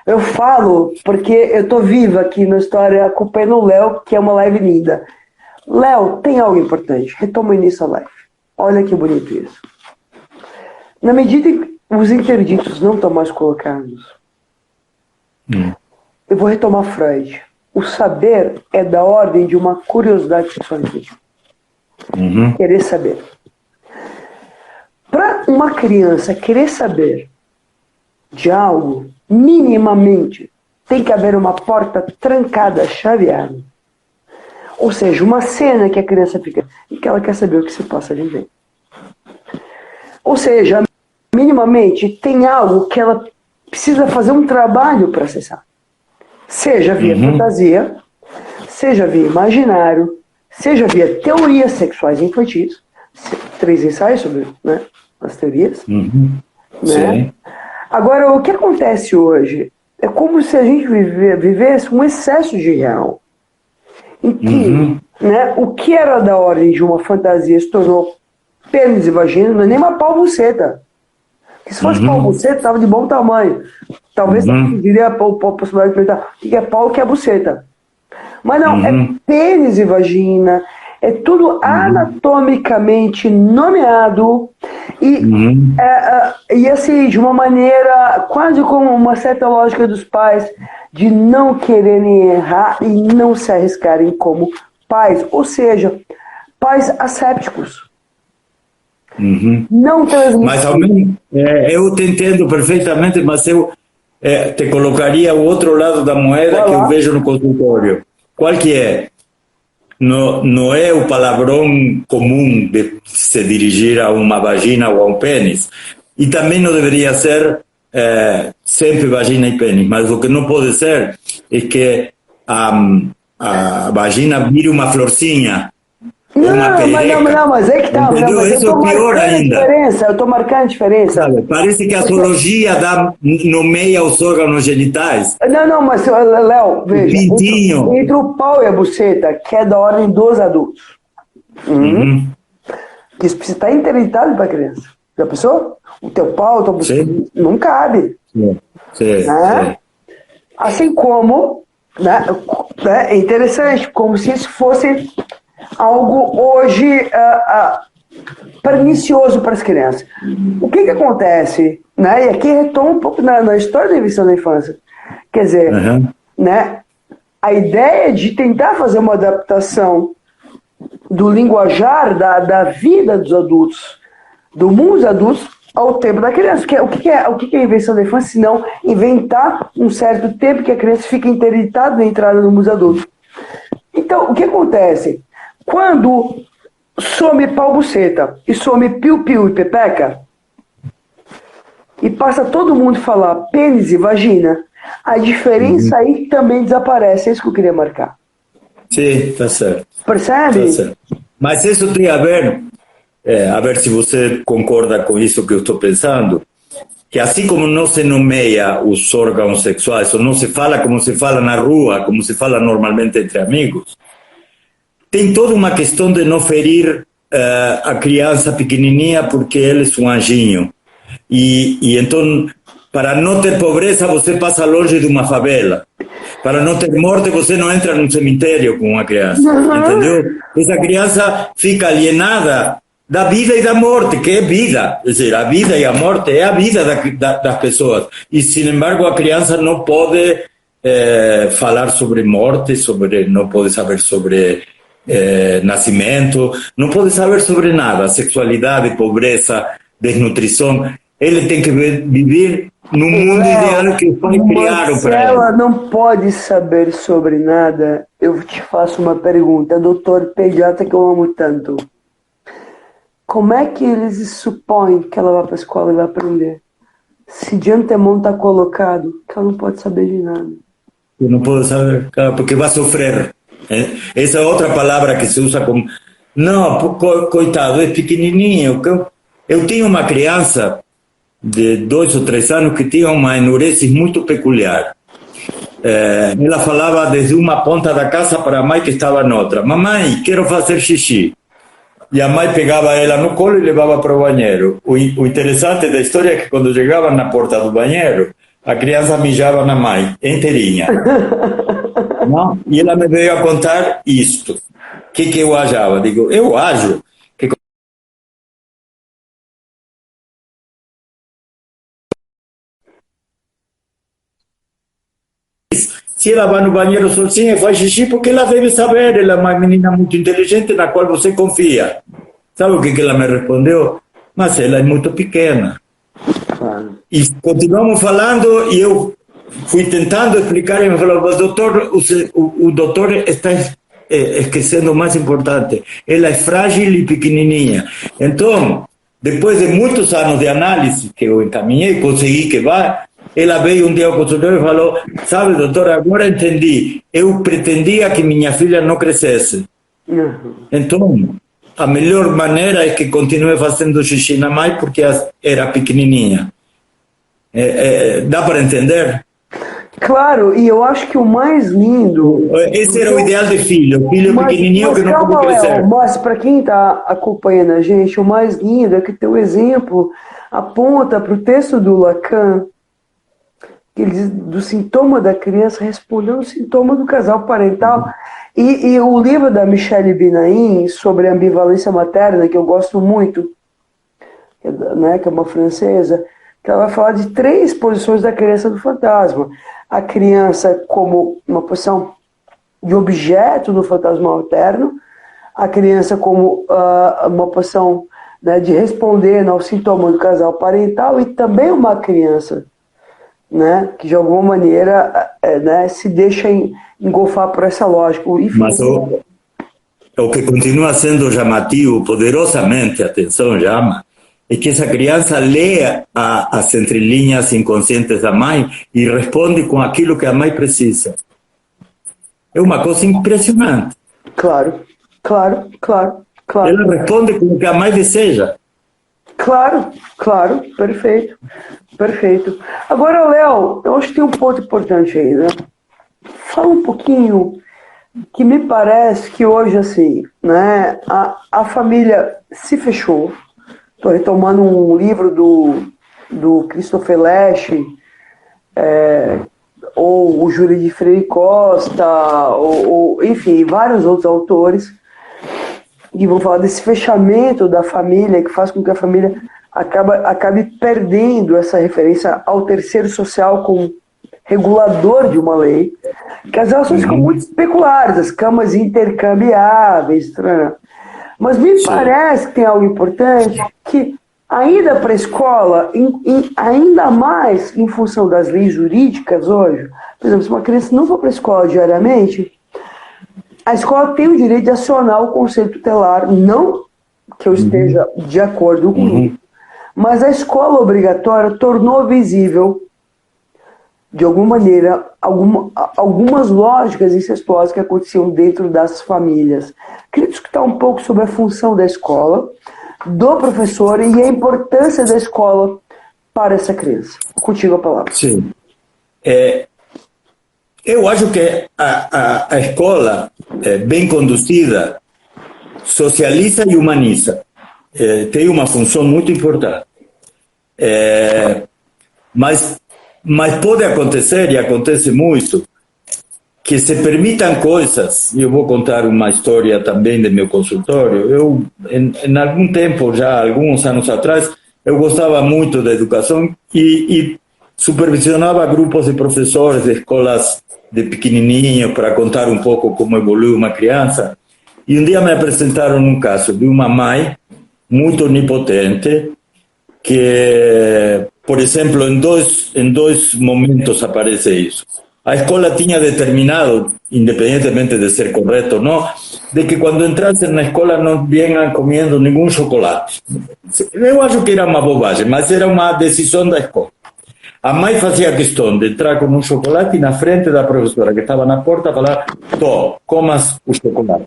Eu falo porque eu tô viva aqui na história, acompanhando o Léo, que é uma live linda. Léo, tem algo importante. Retoma o início da live. Olha que bonito isso. Na medida em que os interditos não estão mais colocados, eu vou retomar Freud. O saber é da ordem de uma curiosidade sexual. Querer saber. Para uma criança querer saber de algo, minimamente, tem que haver uma porta trancada, chaveada. Ou seja, uma cena que a criança fica e que ela quer saber o que se passa ali dentro. Ou seja, minimamente tem algo que ela precisa fazer um trabalho para acessar. Seja via fantasia, seja via imaginário, seja via teorias sexuais infantis. 3 ensaios sobre, né, as teorias. Né? Agora, o que acontece hoje é como se a gente vivesse um excesso de real. Em que né, o que era da ordem de uma fantasia se tornou pênis e vagina, não é nem uma pau-buceta. Porque se fosse pau-buceta, estava de bom tamanho. Talvez diria a possibilidade de perguntar o que é pau e o que é buceta. Mas não, é pênis e vagina, é tudo anatomicamente nomeado e assim, de uma maneira quase como uma certa lógica dos pais de não quererem errar e não se arriscarem como pais, ou seja, pais assépticos. Não transmissíveis. Mas ao menos, eu te entendo perfeitamente, mas eu te colocaria o outro lado da moeda que eu vejo no consultório. Qual que é? Não é o palavrão comum de se dirigir a uma vagina ou a um pênis. E também não deveria ser sempre vagina e pênis. Mas o que não pode ser é que a vagina vire uma florzinha. Mas é que tá. Isso é pior ainda. Eu estou marcando a diferença. Sabe, parece que a zoologia nomeia os órgãos genitais. Não, mas, Léo, veja. Pintinho. Entre o pau e a buceta, que é da ordem dos adultos. Isso precisa estar interditado para a criança. Já pensou? O teu pau, a tua buceta, não cabe. Sim. Assim como, né, é interessante, como se isso fosse algo hoje pernicioso para as crianças. O que acontece? Né? E aqui retoma um pouco na história da invenção da infância. Quer dizer, né, a ideia de tentar fazer uma adaptação do linguajar da vida dos adultos, do mundo dos adultos, ao tempo da criança. O que é a invenção da infância, se não inventar um certo tempo que a criança fica interditada na entrada no mundo dos adultos? Então, o que acontece? Quando some pau-buceta e some piu-piu e pepeca, e passa todo mundo a falar pênis e vagina, a diferença aí também desaparece. É isso que eu queria marcar. Sim, tá certo. Percebe? Tá certo. Mas isso tem a ver se você concorda com isso que eu estou pensando, que assim como não se nomeia os órgãos sexuais, ou não se fala como se fala na rua, como se fala normalmente entre amigos, tem toda uma questão de não ferir a criança pequenininha porque ele é um anjinho. E então, para não ter pobreza, você passa longe de uma favela. Para não ter morte, você não entra num cemitério com uma criança. Entendeu? Essa criança fica alienada da vida e da morte, que é vida. Quer dizer, a vida e a morte é a vida das pessoas. E, sin embargo, a criança não pode falar sobre morte, não pode saber sobre nascimento, não pode saber sobre nada, sexualidade, pobreza, desnutrição. Ele tem que viver no mundo ideal que os pais criaram para ele. Se ela não pode saber sobre nada, eu te faço uma pergunta, doutor pediatra que eu amo tanto. Como é que eles supõem que ela vai para a escola e vai aprender? Se de antemão está colocado que ela não pode saber de nada. Eu não posso saber, porque vai sofrer. Essa é outra palavra que se usa como... Não, coitado, é pequenininho. Eu tinha uma criança de 2 ou 3 anos que tinha uma enuresis muito peculiar. Ela falava desde uma ponta da casa para a mãe que estava noutra. Mamãe, quero fazer xixi. E a mãe pegava ela no colo e levava para o banheiro. O interessante da história é que quando chegava na porta do banheiro, a criança mijava na mãe, inteirinha. Não? E ela me veio a contar isto. O que eu achava? Digo, eu acho que... Se ela vai no banheiro sozinha e faz xixi, porque ela deve saber, ela é uma menina muito inteligente na qual você confia. Sabe o que ela me respondeu? Mas ela é muito pequena. E continuamos falando e eu fui tentando explicar e me falou, mas doutor, o doutor está esquecendo o mais importante, ela é frágil e pequenininha. Então, depois de muitos anos de análise que eu encaminhei, consegui que vá, ela veio um dia ao consultório e falou, sabe, doutor, agora entendi, eu pretendia que minha filha não crescesse. Então, a melhor maneira é que continue fazendo xixi na mãe porque era pequenininha. Dá para entender? Claro, e eu acho que o mais lindo... Esse era o ideal de filho pequenininho que não pode crescer. Mas para quem está acompanhando a gente, o mais lindo é que teu exemplo aponta para o texto do Lacan, que ele diz do sintoma da criança respondendo ao sintoma do casal parental. E o livro da Michelle Benaim sobre a ambivalência materna, que eu gosto muito, né, que é uma francesa, que ela vai falar de 3 posições da criança do fantasma. A criança como uma posição de objeto do fantasma materno, a criança como uma posição, né, de responder ao sintoma do casal parental, e também uma criança, né, que de alguma maneira né, se deixa engolfar por essa lógica. Enfim, mas o que continua sendo chamativo, poderosamente, atenção, chama, é que essa criança lê as entrelinhas inconscientes da mãe e responde com aquilo que a mãe precisa. É uma coisa impressionante. Claro. Ela responde com o que a mãe deseja. Claro, perfeito. Agora, Léo, eu acho que tem um ponto importante aí, né? Fala um pouquinho, que me parece que hoje, assim, né, a família se fechou. Estou retomando um livro do Christopher Lasch, ou o Júlio de Freire Costa, ou enfim, vários outros autores, que vão falar desse fechamento da família, que faz com que a família acabe perdendo essa referência ao terceiro social como regulador de uma lei, que as relações ficam muito especulares, as camas intercambiáveis, mas me parece que tem algo importante, que a ida para a escola, ainda mais em função das leis jurídicas hoje, por exemplo, se uma criança não for para a escola diariamente, a escola tem o direito de acionar o conselho tutelar, não que eu esteja de acordo com isso, mas a escola obrigatória tornou visível, de alguma maneira, algumas lógicas incestuosas que aconteciam dentro das famílias. Queria discutir um pouco sobre a função da escola, do professor e a importância da escola para essa criança. Contigo a palavra. Sim. Eu acho que a escola, bem conduzida, socializa e humaniza. Tem uma função muito importante. Mas pode acontecer, e acontece muito, que se permitam coisas. Eu vou contar uma história também do meu consultório. Eu, em algum tempo, já alguns anos atrás, eu gostava muito da educação e supervisionava grupos de professores de escolas de pequenininho para contar um pouco como evoluiu uma criança. E um dia me apresentaram um caso de uma mãe muito onipotente que, por exemplo, em dois momentos aparece isso. A escola tinha determinado, independentemente de ser correto ou não, de que quando entrassem na escola não venham comendo nenhum chocolate. Eu acho que era uma bobagem, mas era uma decisão da escola. A mãe fazia questão de entrar com um chocolate e na frente da professora que estava na porta falar: comas o chocolate.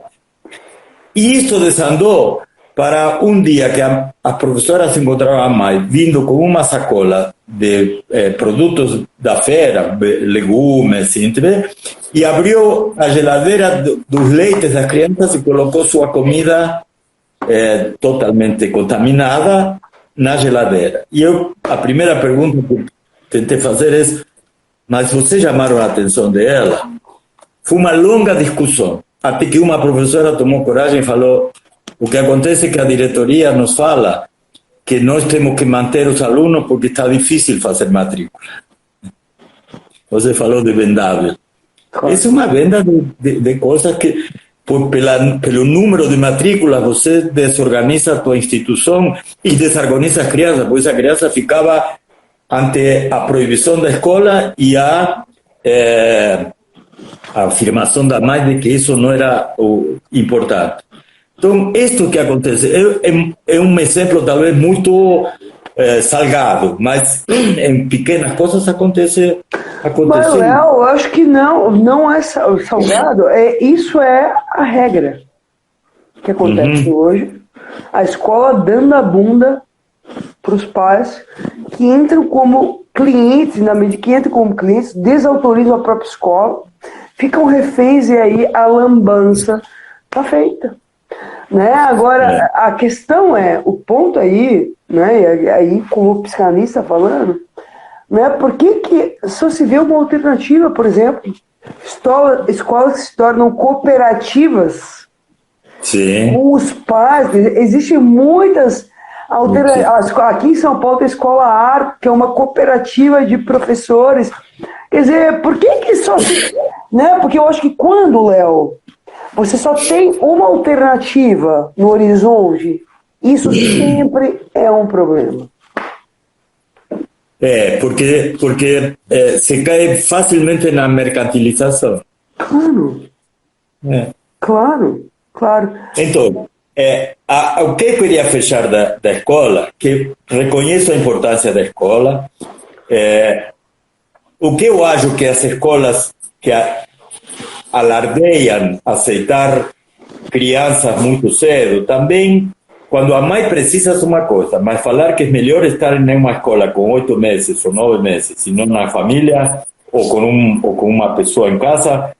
E isso desandou para um dia que a professora se encontrava a mãe vindo com uma sacola de produtos da feira, legumes, e abriu a geladeira dos leites das crianças e colocou sua comida totalmente contaminada na geladeira. E a primeira pergunta que tentei fazer é: mas vocês chamaram a atenção dela? Foi uma longa discussão, até que uma professora tomou coragem e falou: o que acontece é que a diretoria nos fala que nós temos que manter os alunos porque está difícil fazer matrícula. Você falou de vendável. Essa é uma venda de coisas que, pelo número de matrículas, você desorganiza a tua instituição e desorganiza as crianças, porque essa criança ficava ante a proibição da escola e a afirmação da mãe de que isso não era o importante. Então, isto que acontece é um exemplo talvez muito salgado, mas em pequenas coisas acontece. Mas, Léo, eu acho que não é salgado. Isso é a regra que acontece hoje. A escola dando a bunda para os pais que entram como clientes, na medida que entram como clientes, desautorizam a própria escola, ficam reféns e aí a lambança está feita. Né? Agora, a questão o ponto aí, né? E aí como psicanalista falando, né? Por que só se vê uma alternativa, por exemplo, escolas que se tornam cooperativas com os pais? Existem muitas alternativas. Aqui em São Paulo tem a Escola Arco, que é uma cooperativa de professores. Quer dizer, por que só se... Né? Porque eu acho que quando, Léo, você só tem uma alternativa no horizonte, isso sempre é um problema. Porque se cai facilmente na mercantilização. Claro. Então, o que eu queria fechar da escola, que reconheço a importância da escola, o que eu acho que as escolas que alardeiam aceitar crianças muito cedo, também, quando a mãe precisa de uma coisa, mas falar que é melhor estar em uma escola com 8 meses ou 9 meses, e não na família, ou com uma pessoa em casa,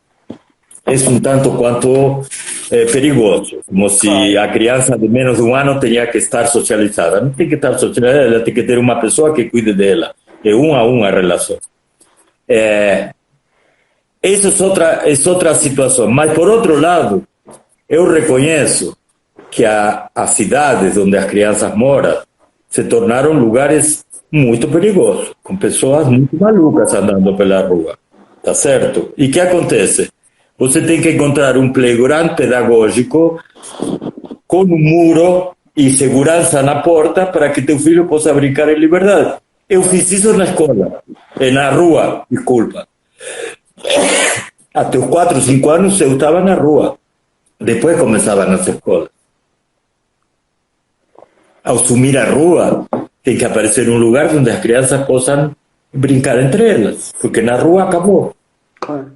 é um tanto quanto perigoso, como se a criança de menos de um ano tenha que estar socializada. Não tem que estar socializada, ela tem que ter uma pessoa que cuide dela. É um a uma a relação. Isso é outra situação. Mas, por outro lado, eu reconheço que as cidades onde as crianças moram se tornaram lugares muito perigosos, com pessoas muito malucas andando pela rua. Tá certo? E o que acontece? Você tem que encontrar um playground pedagógico com um muro e segurança na porta para que teu filho possa brincar em liberdade. Eu fiz isso na escola, na rua, desculpa. Até os 4, 5 anos eu estava na rua. Depois começava nas escolas. Ao sumir a rua, tem que aparecer um lugar onde as crianças possam brincar entre elas, porque na rua acabou. Claro.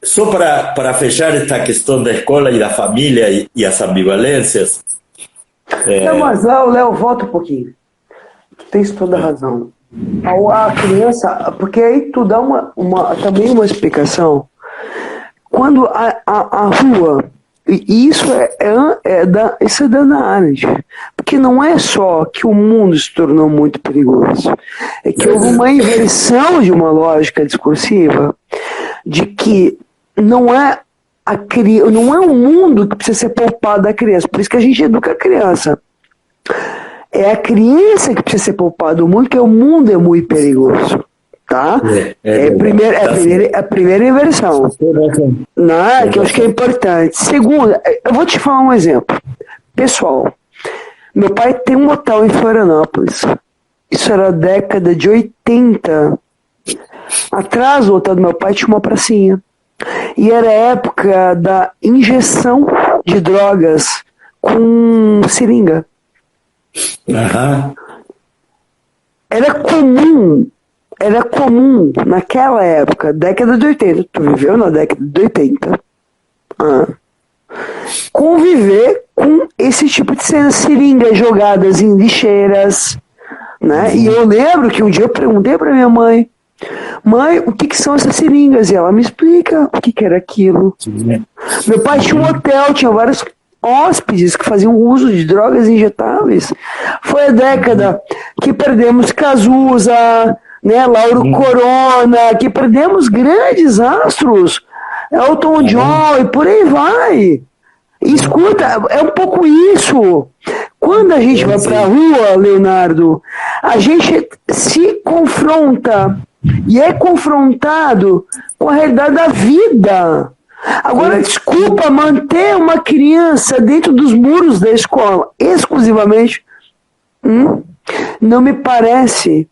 Só para fechar esta questão da escola e da família e as ambivalências. Não, mas Léo, volta um pouquinho. Tu tens toda a razão. A criança, porque aí tu dá também uma explicação. Quando a rua, e isso isso é da Hannah Arendt, porque não é só que o mundo se tornou muito perigoso, é que houve uma inversão de uma lógica discursiva de que não é o mundo que precisa ser poupado da criança, por isso que a gente educa a criança. É a criança que precisa ser poupada do mundo, porque o mundo é muito perigoso. Tá? A primeira inversão. Que eu acho que é importante. Segunda, eu vou te falar um exemplo. Pessoal, meu pai tem um hotel em Florianópolis. Isso era a década de 80. Atrás do hotel do meu pai tinha uma pracinha. E era a época da injeção de drogas com seringa. Era comum naquela época, década de 80, tu viveu na década de 80, conviver com esse tipo de cena, seringas jogadas em lixeiras, né? E eu lembro que um dia eu perguntei para minha mãe, o que são essas seringas? E ela me explica o que era aquilo. Meu pai tinha um hotel, tinha vários hóspedes que faziam uso de drogas injetáveis. Foi a década que perdemos Cazuza, né, Lauro Corona, que perdemos grandes astros, Elton John e por aí vai. E escuta, é um pouco isso. Quando a gente vai para a rua, Leonardo, a gente se confronta e é confrontado com a realidade da vida. Agora, desculpa, manter uma criança dentro dos muros da escola exclusivamente não me parece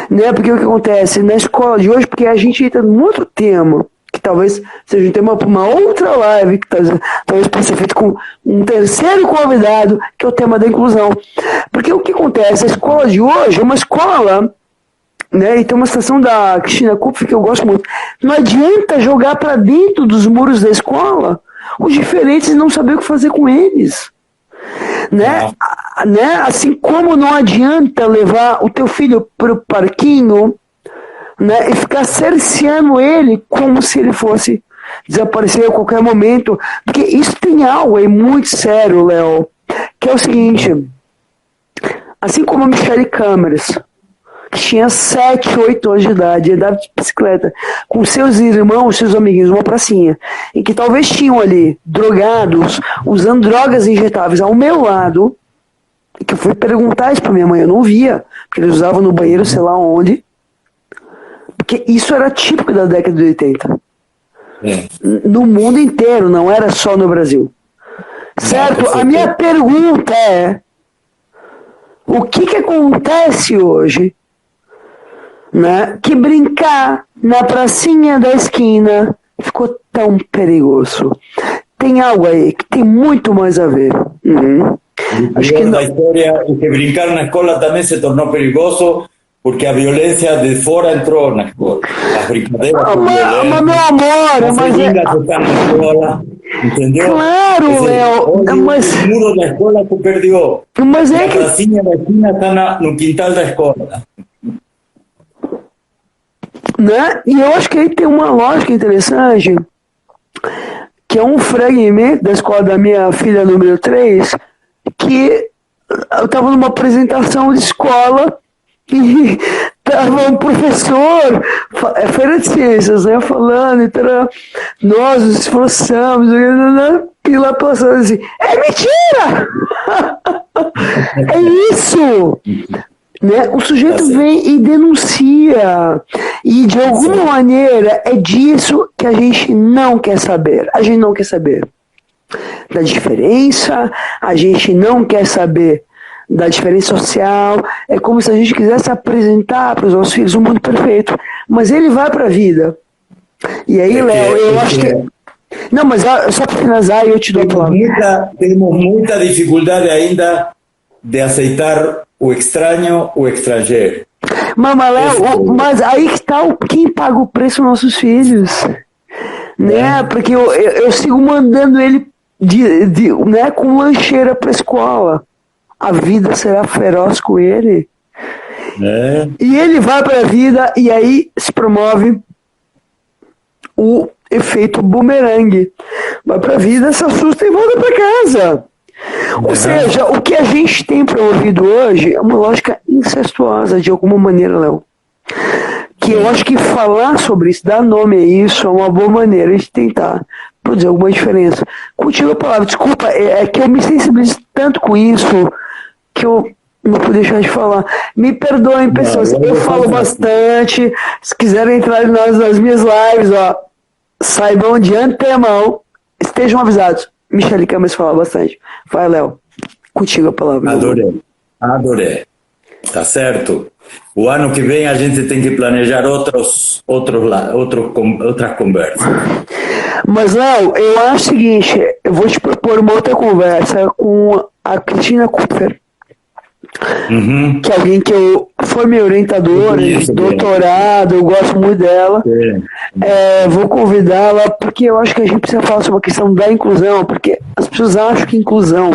Né? Porque o que acontece na escola de hoje, porque a gente entra num outro tema, que talvez seja um tema para uma outra live, que talvez possa ser feito com um terceiro convidado, que é o tema da inclusão. Porque o que acontece? A escola de hoje é uma escola, né, e tem uma citação da Cristina Kupfer que eu gosto muito. Não adianta jogar para dentro dos muros da escola os diferentes e não saber o que fazer com eles. Né? Assim como não adianta levar o teu filho para o parquinho, né, e ficar cerceando ele como se ele fosse desaparecer a qualquer momento, porque isso tem algo aí muito sério, Léo, que é o seguinte: assim como a Michelle Câmeras, que tinha 7, 8 anos de idade, andava de bicicleta com seus irmãos, seus amiguinhos, numa pracinha, e que talvez tinham ali drogados, usando drogas injetáveis ao meu lado, e que eu fui perguntar isso pra minha mãe, eu não via, porque eles usavam no banheiro, sei lá onde, porque isso era típico da década de 80. No mundo inteiro, não era só no Brasil. Certo? A minha pergunta é: o que acontece hoje, né, que brincar na pracinha da esquina ficou tão perigoso? Tem algo aí que tem muito mais a ver. Acho que na história, o que brincar na escola também se tornou perigoso porque a violência de fora entrou na escola. As brincadeiras com violência, mas meu amor, as seringas que estão na escola, entendeu? Claro, Léo, mas o muro da escola se perdeu. Mas a pracinha da esquina está no quintal da escola. Né? E eu acho que aí tem uma lógica interessante, que é um fragmento da escola da minha filha número 3, que eu estava numa apresentação de escola e estava um professor, feira de ciências, né, falando, então, nós nos esforçamos, e lá passando assim: é mentira! É isso! Né? O sujeito vem e denuncia, e de alguma maneira é disso que a gente não quer saber. A gente não quer saber da diferença, a gente não quer saber da diferença social. É como se a gente quisesse apresentar para os nossos filhos um mundo perfeito, mas ele vai para a vida. E aí, Léo, eu acho que... Não, mas só para finalizar, eu te dou a palavra. Temos muita dificuldade ainda de aceitar o estranho, o estrangeiro. Léo, mas aí que está quem paga o preço dos nossos filhos. Né? Porque eu sigo mandando ele né, com lancheira para a escola. A vida será feroz com ele. E ele vai para a vida e aí se promove o efeito bumerangue. Vai para a vida, se assusta e volta para casa. Ou seja, o que a gente tem promovido hoje é uma lógica incestuosa, de alguma maneira, Léo. Que eu acho que falar sobre isso, dar nome a isso, é uma boa maneira de tentar produzir alguma diferença. Contigo a palavra, desculpa, é que eu me sensibilizo tanto com isso que eu não pude deixar de falar. Me perdoem, pessoas, eu falo bastante. Se quiserem entrar nas minhas lives, ó, saibam de antemão, estejam avisados. Michelle Câmeras fala bastante. Vai, Léo, contigo a palavra. Adorei. Tá certo. O ano que vem a gente tem que planejar outras conversas. Mas, Léo, eu acho o seguinte, eu vou te propor uma outra conversa com a Cristina Kupfer, que é alguém que foi minha orientadora de doutorado, eu gosto muito dela. Vou convidá-la porque eu acho que a gente precisa falar sobre a questão da inclusão, porque as pessoas acham que inclusão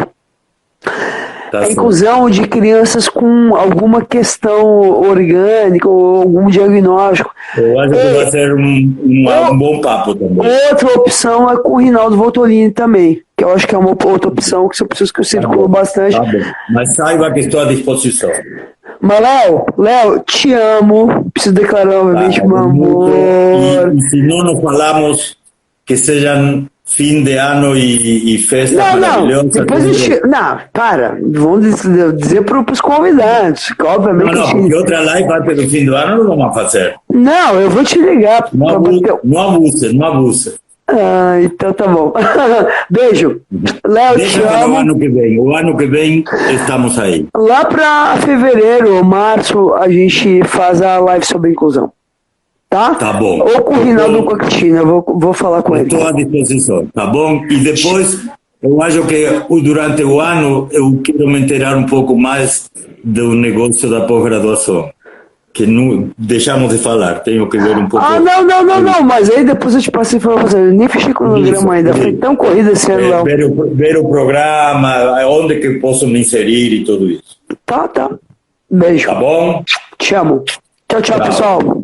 a inclusão de crianças com alguma questão orgânica ou algum diagnóstico. Eu acho que vai ser um bom papo também. Outra opção é com o Rinaldo Voltolini também, que eu acho que é uma outra opção que são pessoas que eu circulo bastante. Mas saiba que estou à disposição. Mas, Léo, te amo. Preciso declarar novamente meu amor. E se não nos falamos, que sejam fim de ano e festa maravilhosa. Não, para. Vamos dizer para os convidados. Obviamente porque outra live antes do fim do ano não vamos fazer. Não, eu vou te ligar. Não abuse. Então tá bom. Beijo. Léo, te amo. O ano que vem estamos aí. Lá para fevereiro ou março a gente faz a live sobre inclusão. Tá? Tá bom. Ou com o Rinaldo ou com a Cristina, vou falar com ele. Estou à disposição, tá bom? E depois, eu acho que durante o ano eu quero me inteirar um pouco mais do negócio da pós-graduação. Que não deixamos de falar, tenho que ver um pouco. Não, mas aí depois eu te passo a informação. Eu nem fechei com o programa ainda, foi tão corrida esse ano, Léo. Ver o programa, onde que eu posso me inserir e tudo isso. Tá. Beijo. Tá bom? Te amo. Tchau, pessoal.